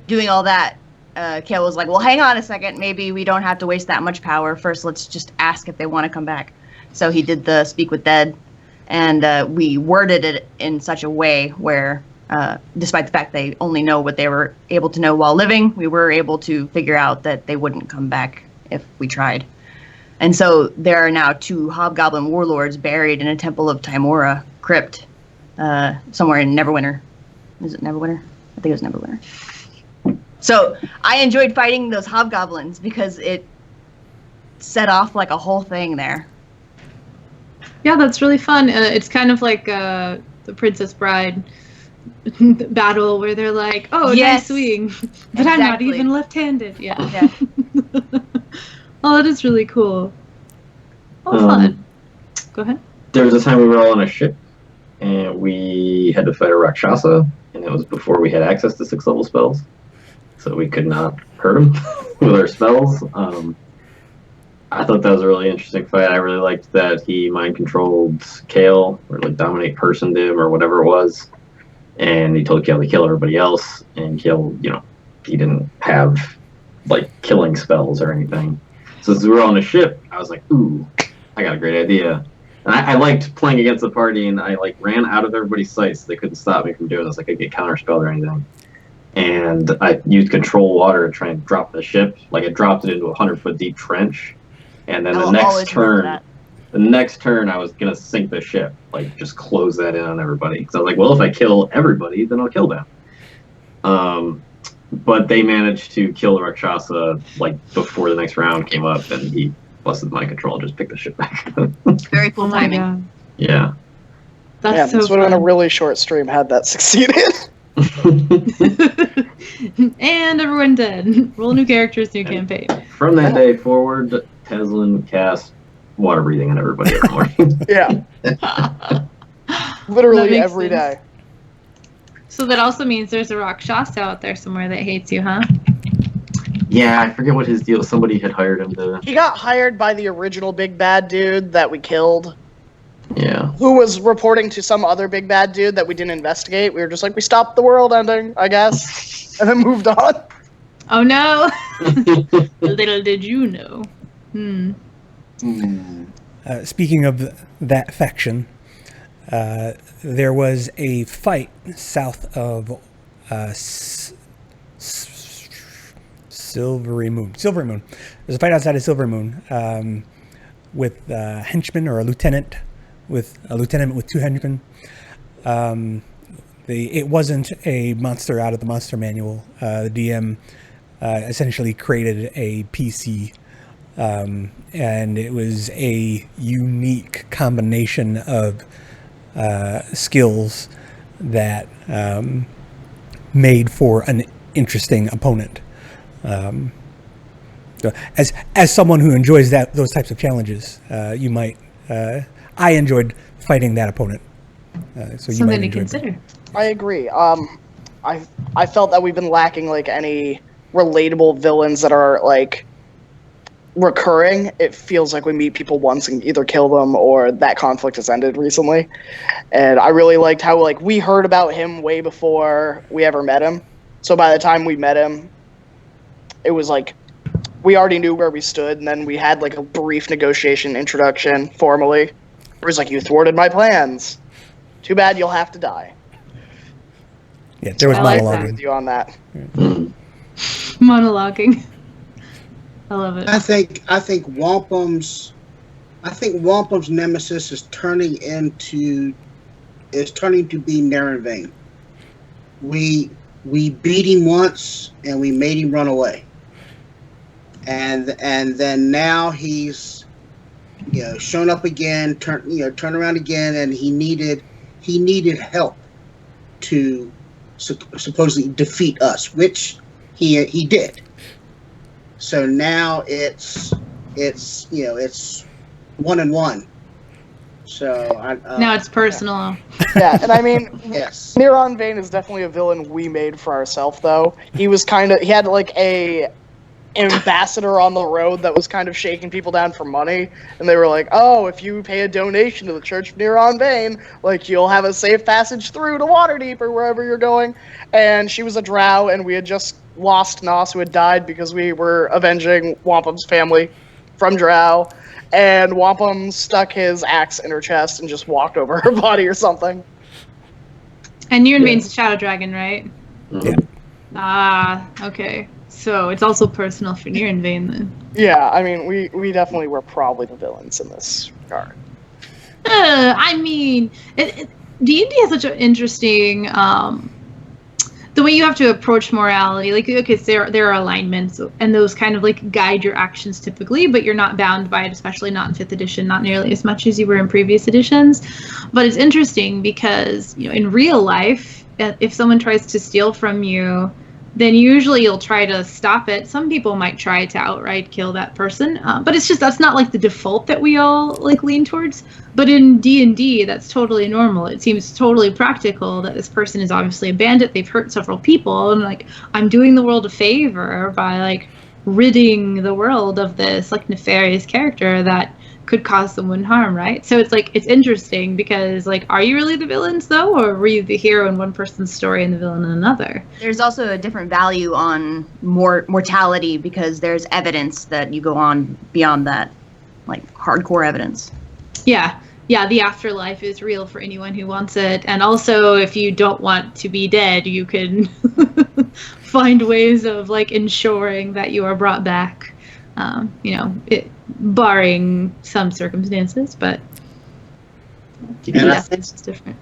doing all that, Kale was like, well, hang on a second, maybe we don't have to waste that much power. First, let's just ask if they want to come back. So he did the Speak with Dead, and we worded it in such a way where Despite the fact they only know what they were able to know while living, we were able to figure out that they wouldn't come back if we tried. And so there are now 2 hobgoblin warlords buried in a Temple of Timora crypt somewhere in Neverwinter. Is it Neverwinter? I think it was Neverwinter. So I enjoyed fighting those hobgoblins because it set off like a whole thing there. Yeah, that's really fun. It's kind of like the Princess Bride battle where they're like, "Oh, Yes, nice swing," but I'm not exactly. even left-handed. Yeah. Yeah. Oh, that is really cool. Oh, fun. Go ahead. There was a time we were all on a ship, and we had to fight a Rakshasa, and it was before we had access to 6-level spells, so we could not hurt him with our spells. I thought that was a really interesting fight. I really liked that he mind controlled Kale, or like dominate personed him, or whatever it was, and he told Kale to kill everybody else. And Kale, he didn't have like killing spells or anything. So as we were on a ship, I was like, "Ooh, I got a great idea." And I liked playing against the party, and I like ran out of everybody's sight so they couldn't stop me from doing this. I could get counterspelled or anything. And I used control water to try and drop the ship. Like I dropped it into a 100-foot deep trench. And then the next turn, I was gonna sink the ship, like just close that in on everybody. Because I was like, well, if I kill everybody, then I'll kill them. But they managed to kill the Rakshasa like before the next round came up, and he busted my control and just picked the ship back up. Very cool timing. God. Yeah. That's so this would have been a fun. really short stream had that succeeded. And everyone dead. Roll new characters, new campaign. From that day forward, Teslin cast water breathing on everybody every morning. Yeah. That Literally makes every sense. day. So that also means there's a Rakshasa out there somewhere that hates you, huh? Yeah, I forget what his deal. Somebody had hired him to. He got hired by the original big bad dude that we killed, Yeah. who was reporting to some other big bad dude that we didn't investigate. We were just like, we stopped the world ending, I guess, and then moved on. Oh no! Little did you know. Speaking of that faction, there was a fight south of Silvery Moon. There's a fight outside of Silver Moon with henchmen, or a lieutenant with 2 henchmen. It wasn't a monster out of the monster manual. The DM essentially created a PC. And it was a unique combination of skills that made for an interesting opponent. As someone who enjoys those types of challenges, you might. I enjoyed fighting that opponent. So you Something might to enjoy consider. I agree. I felt that we've been lacking like any relatable villains that are like recurring. It feels like we meet people once and either kill them or that conflict has ended recently. And I really liked how like we heard about him way before we ever met him. So by the time we met him, it was like we already knew where we stood, and then we had like a brief negotiation introduction formally. It was like, you thwarted my plans. Too bad you'll have to die. Yeah, there was I like monologuing. that. With you on that. Monologuing. I love it. I think Wampum's nemesis is turning to be Narrenvain. We beat him once and we made him run away. And then now he's shown up again, turn around again, and he needed help to supposedly defeat us, which he did. So now it's 1-1. So Now it's personal. Yeah, and I mean, yes. Neron Vane is definitely a villain we made for ourselves, though. He had like a ambassador on the road that was kind of shaking people down for money, and they were like, oh, if you pay a donation to the Church of Neron Vane, like, you'll have a safe passage through to Waterdeep or wherever you're going. And she was a drow, and we had just lost Nos, who had died because we were avenging Wampum's family from drow, and Wampum stuck his axe in her chest and just walked over her body or something. And Niran Vane's a shadow dragon, right? Mhm. Yeah. Ah, okay. So it's also personal for Niran Vane then. Yeah, I mean, we definitely were probably the villains in this regard. I mean, D&D has such an interesting the way you have to approach morality. Like, okay, so there are alignments, and those kind of like guide your actions typically, but you're not bound by it, especially not in 5th edition, not nearly as much as you were in previous editions. But it's interesting because, you know, in real life, if someone tries to steal from you, then usually you'll try to stop it. Some people might try to outright kill that person, but it's just that's not like the default that we all like lean towards. But in D&D, that's totally normal. It seems totally practical that this person is obviously a bandit. They've hurt several people, and like I'm doing the world a favor by like ridding the world of this like nefarious character that could cause someone harm, right? So it's like it's interesting because like, are you really the villains though, or were you the hero in one person's story and the villain in another? There's also a different value on mortality because there's evidence that you go on beyond that, like hardcore evidence. Yeah. Yeah, the afterlife is real for anyone who wants it. And also, if you don't want to be dead, you can find ways of like ensuring that you are brought back. You know, barring some circumstances, but And I think it's different.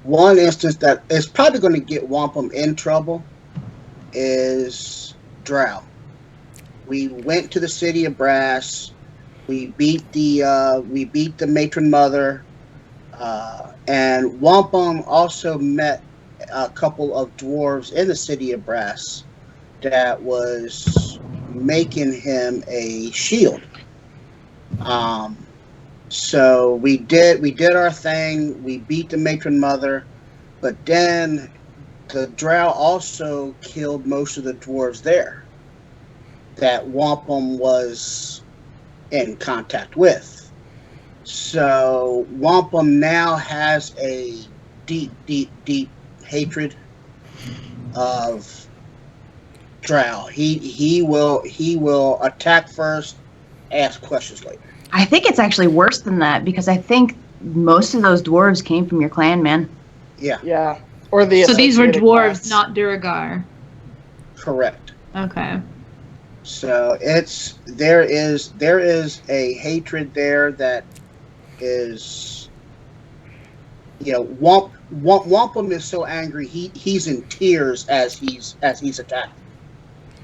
one instance that is probably going to get Wampum in trouble is Drow. We went to the city of Brass. We beat the matron mother, and Wampum also met a couple of dwarves in the city of Brass that was making him a shield. So we did our thing. We beat the matron mother, but then the Drow also killed most of the dwarves there that Wampum was in contact with. So Wampum now has a deep, deep, deep hatred of Drow. He will attack first, ask questions later. I think it's actually worse than that because I think most of those dwarves came from your clan, man. Yeah, Yeah. Or the So these were associated dwarves, class. not Duragar. correct. Okay. So there is a hatred there that is, you know, Wampum is so angry he's in tears as he's attacked.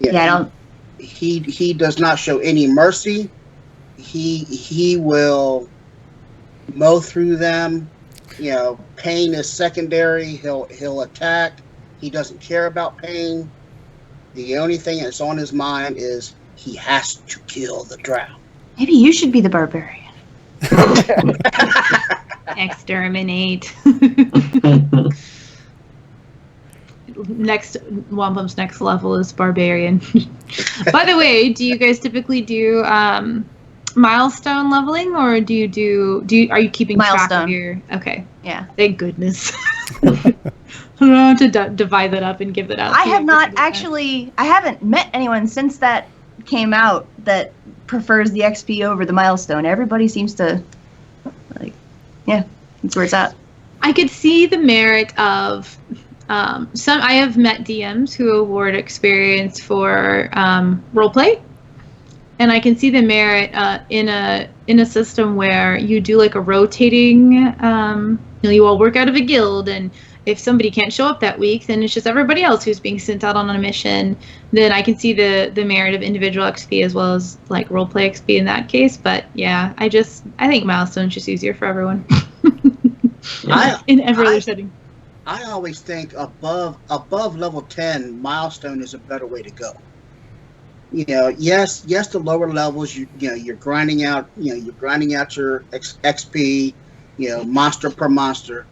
Yeah, I don't. He does not show any mercy. He will mow through them. You know, pain is secondary. He'll attack. He doesn't care about pain. The only thing that's on his mind is he has to kill the Drow. Maybe you should be the barbarian. Exterminate. Wampum's next level is barbarian. By the way, do you guys typically do milestone leveling, or are you keeping track of Milestone. your? Okay, Yeah. thank goodness. I don't have to divide that up and give that out. I to have you not every single time. actually. I haven't met anyone since that came out that prefers the XP over the milestone. Everybody seems to, like, yeah, that's where it's at. I could see the merit of some. I have met DMs who award experience for roleplay, and I can see the merit in a system where you do like a rotating. You all work out of a guild, and if somebody can't show up that week, then it's just everybody else who's being sent out on a mission. Then I can see the merit of individual XP as well as like roleplay XP in that case. But yeah, I think milestone's just easier for everyone. In every other setting. I always think above level 10, milestone is a better way to go. You know, yes, the lower levels, you're grinding out your XP, monster per monster.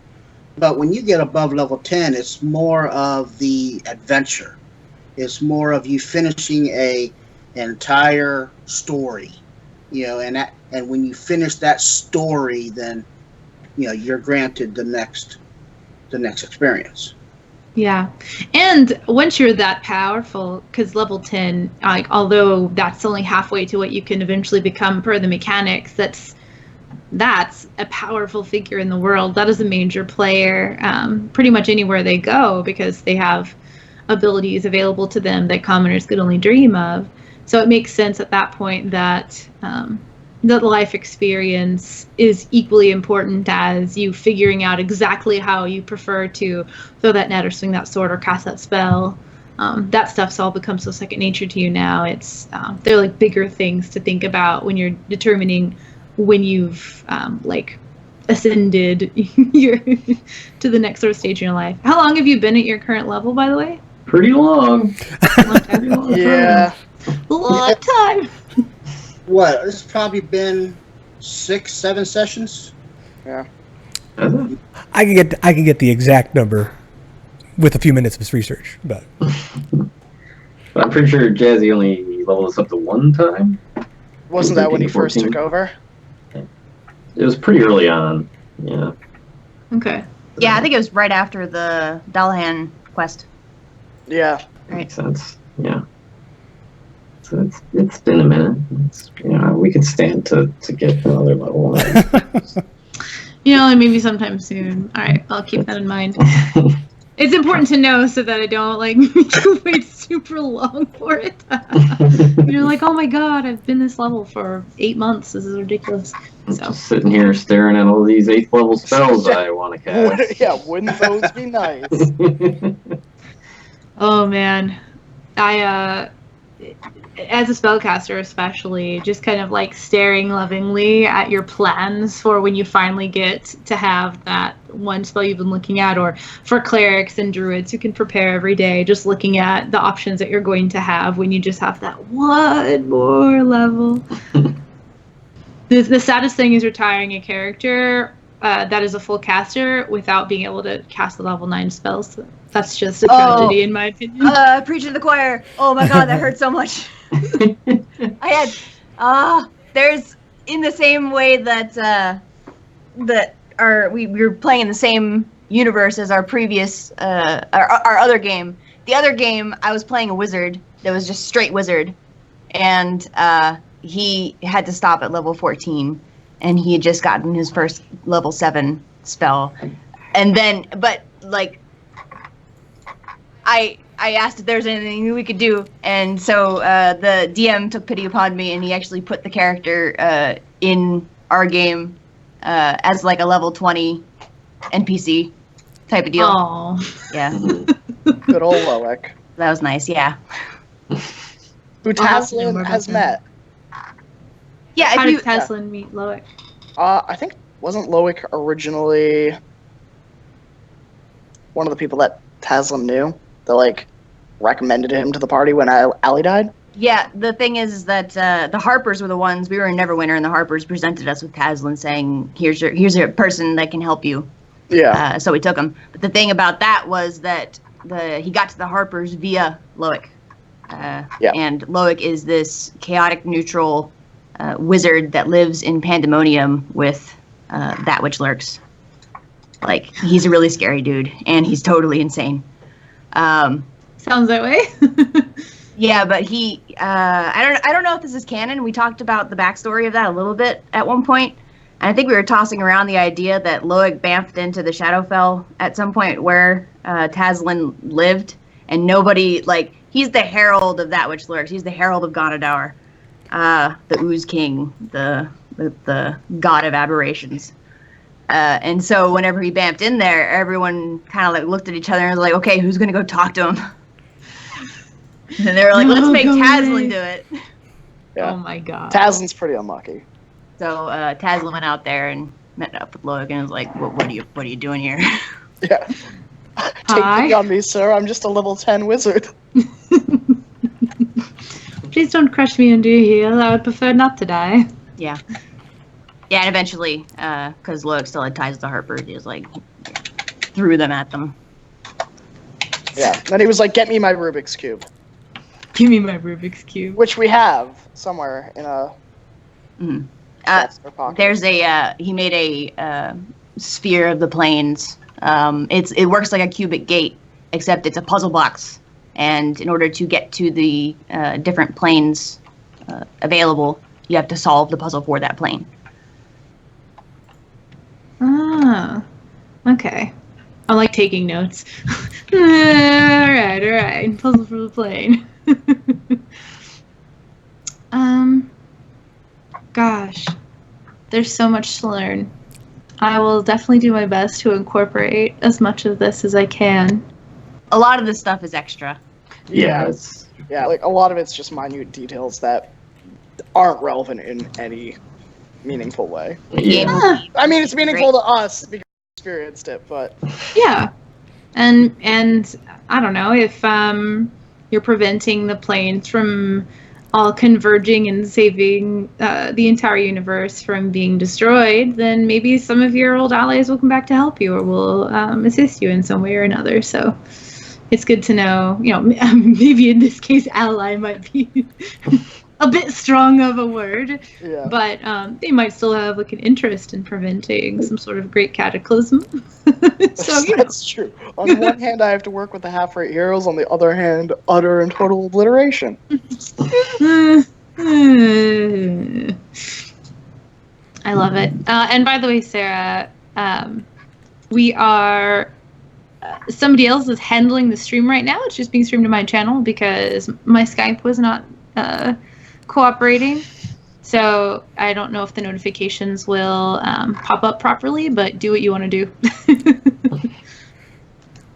But when you get above level 10, it's more of the adventure. It's more of you finishing an entire story, and when you finish that story, then you're granted the next experience. Yeah, and once you're that powerful, because level 10, like although that's only halfway to what you can eventually become per the mechanics, that's that's a powerful figure in the world. That is a major player pretty much anywhere they go because they have abilities available to them that commoners could only dream of. So it makes sense at that point that that life experience is equally important as you figuring out exactly how you prefer to throw that net or swing that sword or cast that spell. That stuff's all become so second nature to you now. It's they're like bigger things to think about when you're determining when you've like ascended your to the next sort of stage in your life. How long have you been at your current level, by the way? Pretty long. Long time. Yeah. Long time. What? It's probably been 6-7 sessions. Yeah. I can get the exact number with a few minutes of research, but I'm pretty sure Jazzy only leveled us up to one time. Wasn't that when he 13, first 14? took over? It was pretty early on. Yeah. Okay. Yeah, I think it was right after the Dallahan quest. Yeah. Makes sense. Yeah. So it's been a minute. We could stand to get another level. You know, maybe sometime soon. All right, I'll keep that in mind. It's important to know so that I don't like make you wait super long for it. You're like, oh my god, I've been this level for 8 months. This is ridiculous. So Just sitting here staring at all these 8th level spells I want to cast. Yeah, wouldn't those be nice? oh man, I as a spellcaster especially, just kind of like staring lovingly at your plans for when you finally get to have that one spell you've been looking at, or for clerics and druids who can prepare every day, just looking at the options that you're going to have when you just have that one more level. The saddest thing is retiring a character that is a full caster without being able to cast the level 9 spells. That's just a tragedy in my opinion. Preaching to the choir. Oh my god, that hurt so much. I had there's in the same way that we were playing in the same universe as our previous our other game. The other game I was playing a wizard that was just straight wizard, and he had to stop at level 14, and he had just gotten his first level 7 spell, and then I asked if there's anything we could do, and so the DM took pity upon me, and he actually put the character in our game as like a level 20 NPC type of deal. Oh, Yeah, Good old Loic. that was nice. Yeah, Who I'll have to know more Taslin about has that. met. yeah. how If you did Teslin meet Loic? I think, wasn't Loic originally one of the people that Taslin knew? That, like, recommended him to the party when Allie died? yeah, the thing is that the Harpers were the ones. We were in Neverwinter, and the Harpers presented us with Taslin, saying, "Here's a person that can help you." Yeah. So we took him. But the thing about that was that he got to the Harpers via Loic. And Loic is this chaotic neutral wizard that lives in Pandemonium with that which lurks. Like, he's a really scary dude, and he's totally insane. Sounds that way. Yeah, but he I don't know if this is canon. We talked about the backstory of that a little bit at one point. And I think we were tossing around the idea that Loic bamfed into the Shadowfell at some point where Taslin lived, and nobody, like, he's the herald of that which lurks. He's the herald of Gonadour, the Ooze King, the god of aberrations. And so whenever he bamfed in there, everyone kind of like looked at each other and was like, okay, who's going to go talk to him? And they were like, let's make Taslin do it. Yeah. Oh my god. Taslin's pretty unlucky. So Taslin went out there and met up with Loic and was like, what are you doing here? Yeah. Take pity on me, sir. I'm just a level 10 wizard. Please don't crush me under your heel. I would prefer not to die. Yeah. Yeah, and eventually, because Loic still had ties to Harper, he was like, threw them at them. Yeah. Then he was like, get me my Rubik's Cube. Give me my Rubik's Cube. Which we have somewhere in a... Mm-hmm. pocket. There's he made a sphere of the planes. It works like a cubic gate, except it's a puzzle box. And in order to get to the different planes available, you have to solve the puzzle for that plane. Oh, okay. I like taking notes. All right. Puzzle for the plane. Gosh, there's so much to learn. I will definitely do my best to incorporate as much of this as I can. A lot of this stuff is extra. Yeah, it's Yeah, like a lot of it's just minute details that aren't relevant in any meaningful way. The game will be I mean, it's meaningful great. to us because we experienced it, but Yeah, and I don't know if you're preventing the planes from all converging and saving the entire universe from being destroyed, then maybe some of your old allies will come back to help you or will assist you in some way or another. So it's good to know, maybe in this case, ally might be a bit strong of a word, yeah. but they might still have like an interest in preventing some sort of great cataclysm. So That's true. On one hand, I have to work with the half-rate heroes. On the other hand, utter and total obliteration. I love it. And by the way, Sarah, we are somebody else is handling the stream right now. It's just being streamed to my channel because my Skype was not cooperating. So I don't know if the notifications will pop up properly, but do what you want to do.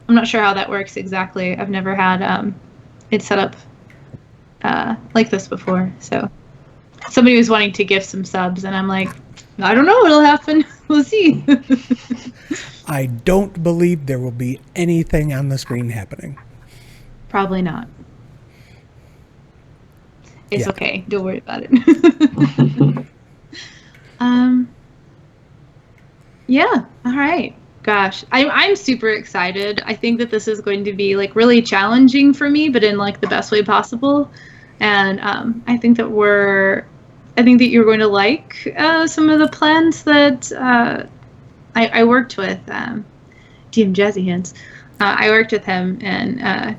I'm not sure how that works exactly. I've never had it set up like this before. So somebody was wanting to gift some subs, and I'm like, I don't know what'll happen. We'll see. I don't believe there will be anything on the screen happening. Probably not. It's Yeah. okay. Don't worry about it. Yeah. All right. Gosh, I'm super excited. I think that this is going to be like really challenging for me, but in like the best way possible. And I think that you're going to like some of the plans that I worked with DM Jazzy Hands. I worked with him and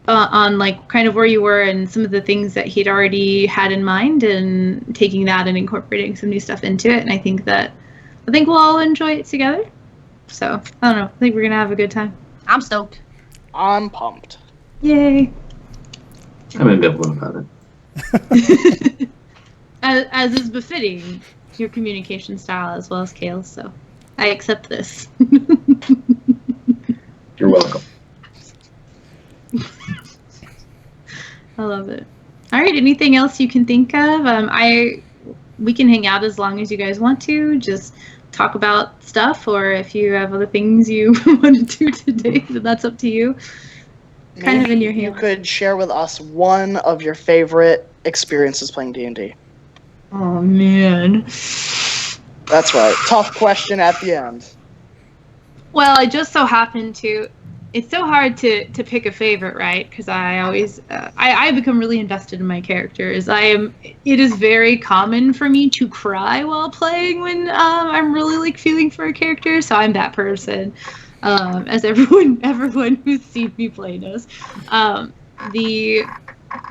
on like kind of where you were and some of the things that he'd already had in mind, and taking that and incorporating some new stuff into it. And I think we'll all enjoy it together. So I don't know. I think we're gonna have a good time. I'm stoked. I'm pumped. Yay! I'm ambivalent about it. As is befitting your communication style as well as Kale's. So I accept this. You're welcome. I love it. All right. Anything else you can think of? We can hang out as long as you guys want to. Just talk about stuff, or if you have other things you want to do today, then that's up to you. Kind of in your You hands. could share with us one of your favorite experiences playing D&D. Oh man. That's right. Tough question at the end. Well, I just so happened to. It's so hard to pick a favorite, right? Because I always I become really invested in my characters. It is very common for me to cry while playing when I'm really like feeling for a character. So I'm that person, as everyone who's seen me play knows.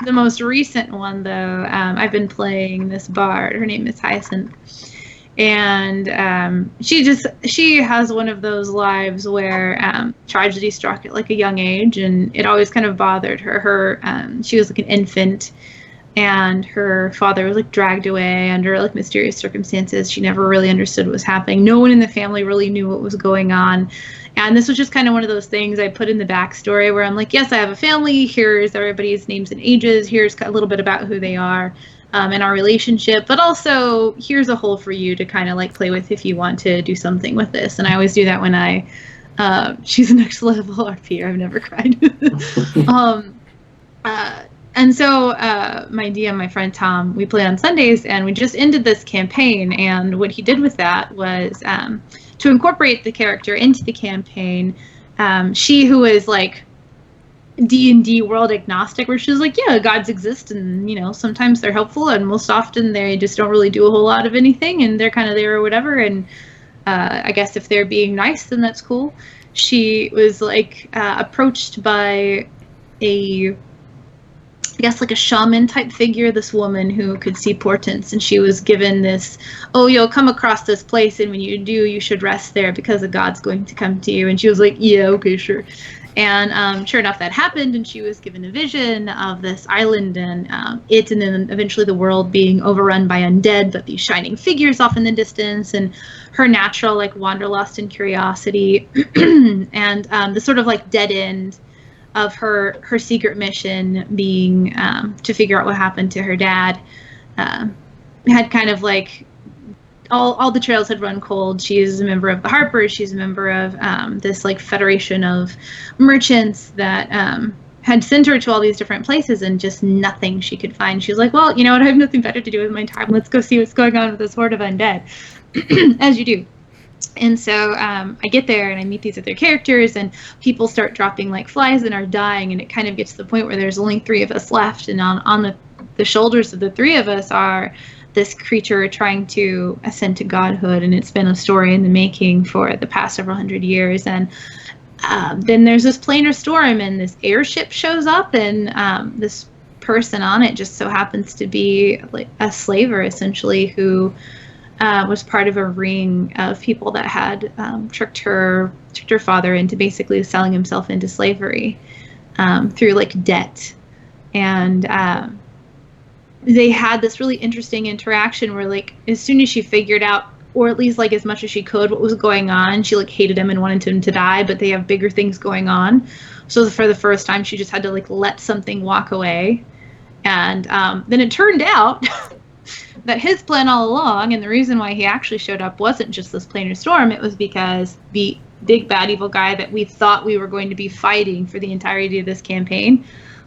The most recent one though, I've been playing this bard. Her name is Hyacinth. And she has one of those lives where tragedy struck at like a young age, and it always kind of bothered her. She was like an infant, and her father was like dragged away under like mysterious circumstances. She never really understood what was happening. No one in the family really knew what was going on. And this was just kind of one of those things I put in the backstory where I'm like, yes, I have a family. Here's everybody's names and ages. Here's a little bit about who they are. And our relationship, but also here's a hole for you to kind of like play with if you want to do something with this. And I always do that when she's a next level RP. I've never cried. And so my DM, my friend Tom, we play on Sundays, and we just ended this campaign. And what he did with that was to incorporate the character into the campaign. She, who is like D&D world agnostic, where she's like, yeah, gods exist, and sometimes they're helpful, and most often they just don't really do a whole lot of anything, and they're kind of there or whatever. And I guess if they're being nice, then that's cool. She was like approached by a I guess like a shaman type figure, this woman who could see portents, and she was given this, oh, you'll come across this place, and when you do, you should rest there because a god's going to come to you. And she was like, yeah, okay, sure. And sure enough, that happened, and she was given a vision of this island and and then eventually the world being overrun by undead, but these shining figures off in the distance, and her natural like wanderlust and curiosity, and the sort of like dead end of her secret mission being to figure out what happened to her dad. Had kind of like all the trails had run cold. She is a member of the Harpers. She's a member of this like federation of merchants that had sent her to all these different places, and just nothing she could find. She was like, well, you know what? I have nothing better to do with my time. Let's go see what's going on with this horde of undead, as you do. And so I get there and I meet these other characters, and people start dropping like flies and are dying, and it kind of gets to the point where there's only 3 of us left, and on the shoulders of the 3 of us are this creature trying to ascend to godhood, and it's been a story in the making for the past several hundred years. And then there's this planar storm, and this airship shows up, and this person on it just so happens to be like a slaver, essentially, who was part of a ring of people that had tricked her father into basically selling himself into slavery through like debt. And they had this really interesting interaction where like as soon as she figured out, or at least like as much as she could, what was going on, she like hated him and wanted him to die, but they have bigger things going on. So for the first time, she just had to like let something walk away. And then it turned out that his plan all along, and the reason why he actually showed up, wasn't just this planar storm. It was because the big bad evil guy that we thought we were going to be fighting for the entirety of this campaign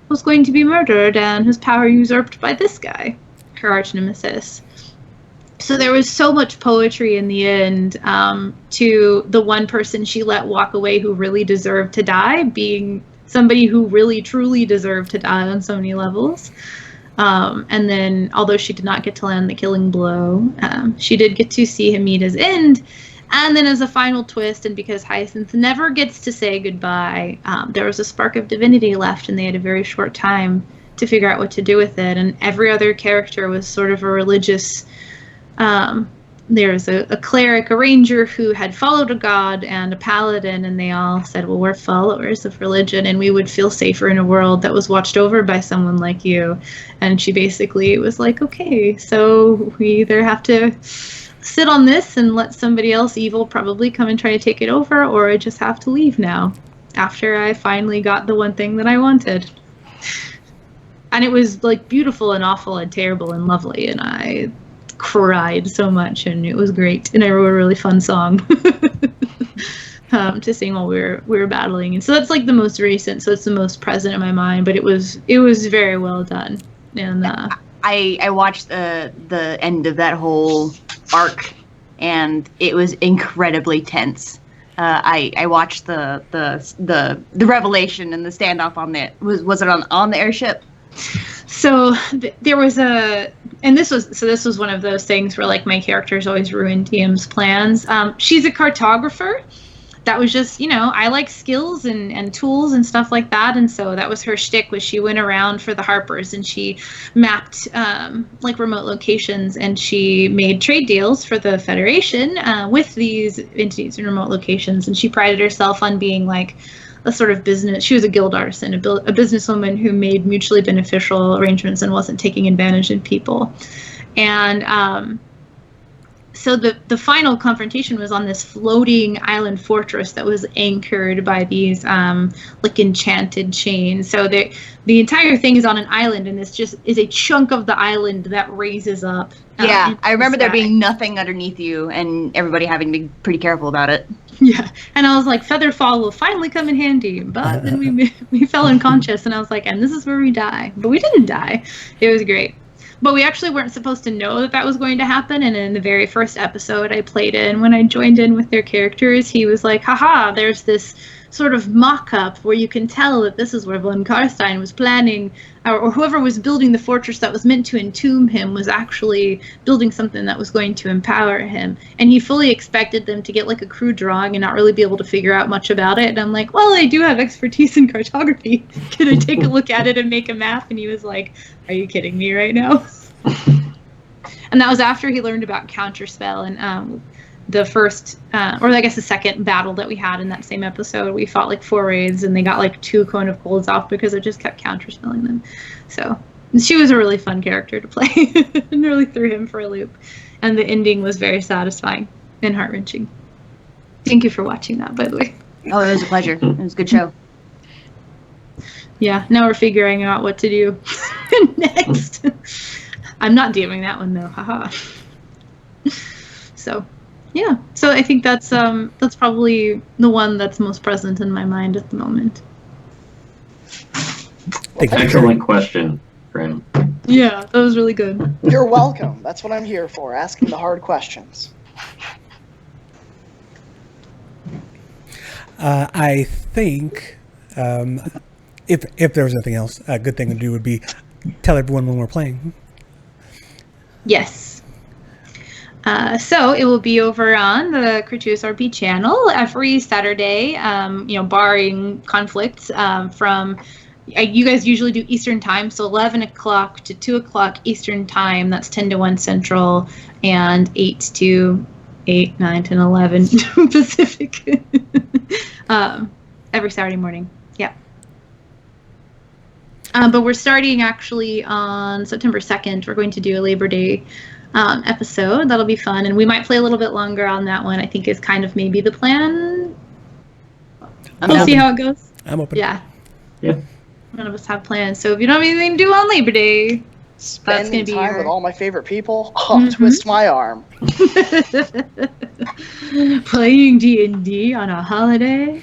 was going to be murdered and his power usurped by this guy, her arch nemesis. So there was so much poetry in the end to the one person she let walk away who really deserved to die being somebody who really truly deserved to die on so many levels. And then, although she did not get to land the killing blow, she did get to see him meet his end. And then as a final twist, and because Hyacinth never gets to say goodbye, there was a spark of divinity left, and they had a very short time to figure out what to do with it. And every other character was sort of a religious... there was a cleric, a ranger who had followed a god, and a paladin, and they all said, well, we're followers of religion, and we would feel safer in a world that was watched over by someone like you. And she basically was like, okay, so we either have to sit on this and let somebody else evil probably come and try to take it over, or I just have to leave now, after I finally got the one thing that I wanted. And it was like beautiful and awful and terrible and lovely, and I cried so much, and it was great, and I wrote a really fun song to sing while we were battling. And so that's like the most recent, so it's the most present in my mind, but it was very well done. And I watched the end of that whole arc, and it was incredibly tense. I watched the revelation and the standoff on the was it on the airship? So there was this was one of those things where like my characters always ruin DM's plans. She's a cartographer. That was just, I like skills and tools and stuff like that. And so that was her shtick, was she went around for the Harpers and she mapped like remote locations, and she made trade deals for the Federation with these entities in remote locations. And she prided herself on being like a sort of business. She was a guild artisan, a businesswoman who made mutually beneficial arrangements and wasn't taking advantage of people. And so the final confrontation was on this floating island fortress that was anchored by these like enchanted chains. So the entire thing is on an island, and this just is a chunk of the island that raises up. Yeah, I remember there being nothing underneath you, and everybody having to be pretty careful about it. Yeah, and I was like, Featherfall will finally come in handy, but then we fell unconscious, and I was like, and this is where we die. But we didn't die. It was great. But we actually weren't supposed to know that was going to happen, and in the very first episode I played in, when I joined in with their characters, he was like, haha, there's this sort of mock-up where you can tell that this is where von Karstein was planning, or whoever was building the fortress that was meant to entomb him was actually building something that was going to empower him. And he fully expected them to get like a crude drawing and not really be able to figure out much about it. And I'm like, well, I do have expertise in cartography. Can I take a look at it and make a map? And he was like, are you kidding me right now? And that was after he learned about counterspell. And the first, or I guess the second battle that we had in that same episode, we fought like 4 raids and they got like 2 Cone of Colds off because it just kept counterspelling them. So she was a really fun character to play and really threw him for a loop. And the ending was very satisfying and heart-wrenching. Thank you for watching that, by the way. Oh, it was a pleasure. It was a good show. Yeah, now we're figuring out what to do next. I'm not DMing that one though, haha. So, yeah. So I think that's probably the one that's most present in my mind at the moment. Excellent question, Graham. Yeah, that was really good. You're welcome. That's what I'm here for, asking the hard questions. I think if there was nothing else, a good thing to do would be tell everyone when we're playing. Yes. So it will be over on the Gratuitous RP channel every Saturday, barring conflicts from... You guys usually do Eastern time, so 11 o'clock to 2 o'clock Eastern time. That's 10 to 1 Central, and 8 to 8, 9, 10, 11 Pacific. Every Saturday morning. Yeah. But we're starting actually on September 2nd. We're going to do a Labor Day episode. That'll be fun, and we might play a little bit longer on that one. I think is kind of maybe the plan. We'll see how it goes. I'm open. Yeah. Yeah. None of us have plans, so if you don't have anything to do on Labor Day, that's Spending gonna be time your... with all my favorite people. Oh, twist my arm. Playing D&D on a holiday.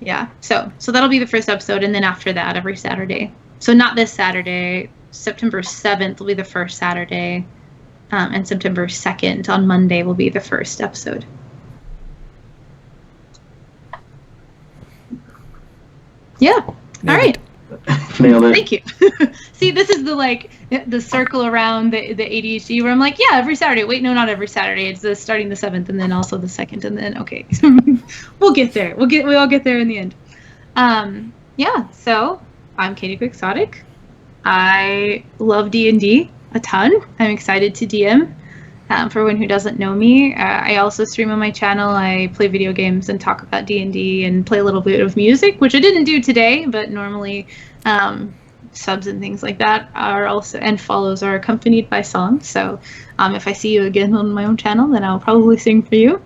Yeah, so that'll be the first episode, and then after that, every Saturday. So not this Saturday. September 7th will be the first Saturday, and September 2nd on Monday will be the first episode. Yeah. All right. Nailed it. Thank you. See, this is the circle around the ADHD where I'm like, yeah, every Saturday. Wait, no, not every Saturday. It's starting the 7th and then also the 2nd and then okay. We'll get there. We all get there in the end. Yeah. So I'm Katie Quixotic. I love D&D a ton. I'm excited to DM. For one who doesn't know me, I also stream on my channel. I play video games and talk about D&D and play a little bit of music, which I didn't do today, but normally subs and things like that are also, and follows are accompanied by songs. So if I see you again on my own channel, then I'll probably sing for you.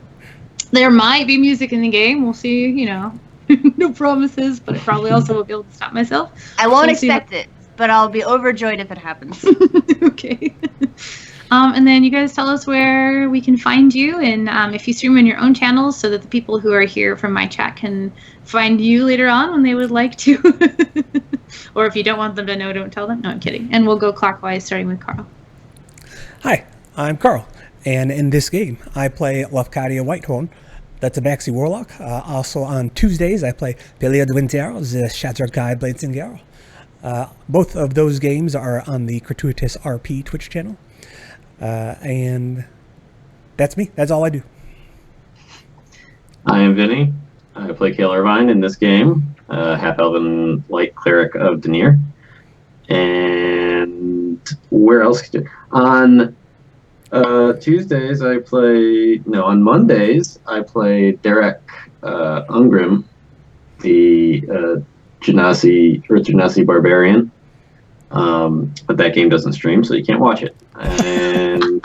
There might be music in the game. We'll see, no promises, but I probably also won't be able to stop myself. I won't expect it, but I'll be overjoyed if it happens. Okay. And then you guys tell us where we can find you, and if you stream on your own channels so that the people who are here from my chat can find you later on when they would like to. Or if you don't want them to know, don't tell them. No, I'm kidding. And we'll go clockwise, starting with Carl. Hi, I'm Carl, and in this game, I play Lafcadia Whitehorn. That's a Baxi Warlock. Also on Tuesdays, I play Pelia de Winter, the Shattered Guide Blades and Garl. Both of those games are on the Gratuitous RP Twitch channel. And that's me. That's all I do. I am Vinny. I play Kale Irvine in this game, half-elven light cleric of Denier. And where else? On Tuesdays, on Mondays, I play Derek Ungrim, the Genasi Barbarian. But that game doesn't stream, so you can't watch it. And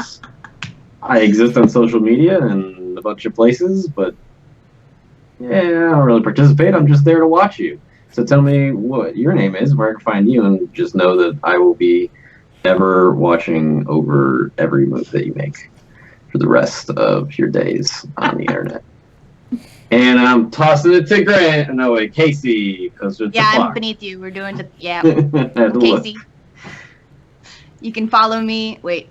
I exist on social media and a bunch of places, but yeah, I don't really participate. I'm just there to watch you. So tell me what your name is, where I can find you, and just know that I will be ever watching over every move that you make for the rest of your days on the internet. And I'm tossing it to Grant. No, wait, Casey. I'm beneath you. We're doing Casey. You can follow me. Wait.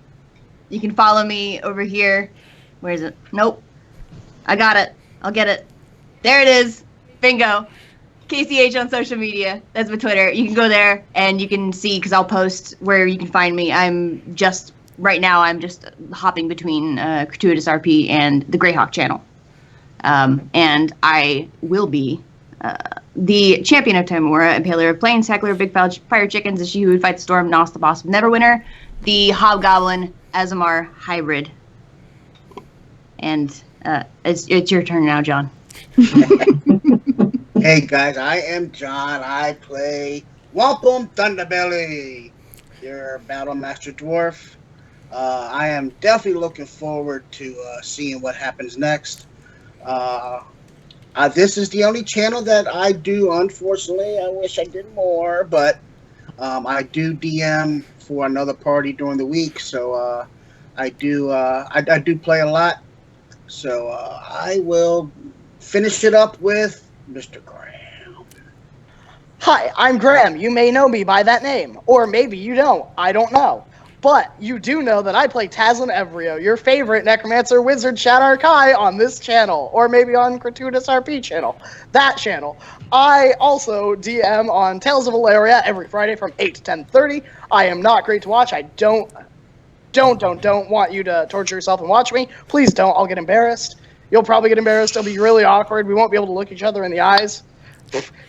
You can follow me over here. Where is it? Nope. I got it. I'll get it. There it is. Bingo. KCH on social media. That's my Twitter. You can go there and you can see, because I'll post where you can find me. Right now, I'm just hopping between Gratuitous RP and the Greyhawk channel. And I will be the champion of Timora, Impaler of Plains, Heckler of Big Fire Chickens, the She Who Would Fight the Storm, Nos the Boss of Neverwinter, the Hobgoblin Azamar hybrid. And it's your turn now, John. Hey guys, I am John. I play Wampum Thunderbelly, your Battle Master Dwarf. I am definitely looking forward to seeing what happens next. This is the only channel that I do, unfortunately. I wish I did more, but I do DM for another party during the week, so I do play a lot. So I will finish it up with Mr. Graham. Hi, I'm Graham. You may know me by that name. Or maybe you don't. I don't know. But you do know that I play Tazlin Evrio, your favorite Necromancer Wizard Shadar Kai on this channel. Or maybe on Gratuitous RP channel. That channel. I also DM on Tales of Valeria every Friday from 8 to 10:30. I am not great to watch. I don't want you to torture yourself and watch me. Please don't. I'll get embarrassed. You'll probably get embarrassed. It'll be really awkward. We won't be able to look each other in the eyes.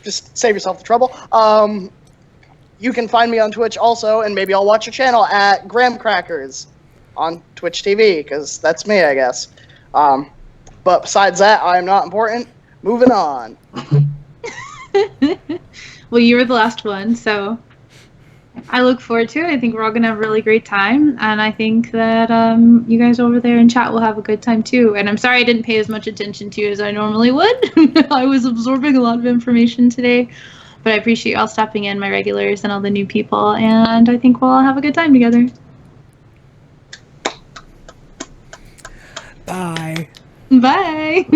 Just save yourself the trouble. You can find me on Twitch also, and maybe I'll watch your channel at Graham Crackers on Twitch TV, because that's me, I guess. But besides that, I am not important. Moving on. Well, you were the last one, so I look forward to it. I think we're all going to have a really great time, and I think that you guys over there in chat will have a good time too. And I'm sorry I didn't pay as much attention to you as I normally would. I was absorbing a lot of information today, but I appreciate y'all stopping in, my regulars and all the new people, and I think we'll all have a good time together. Bye. Bye.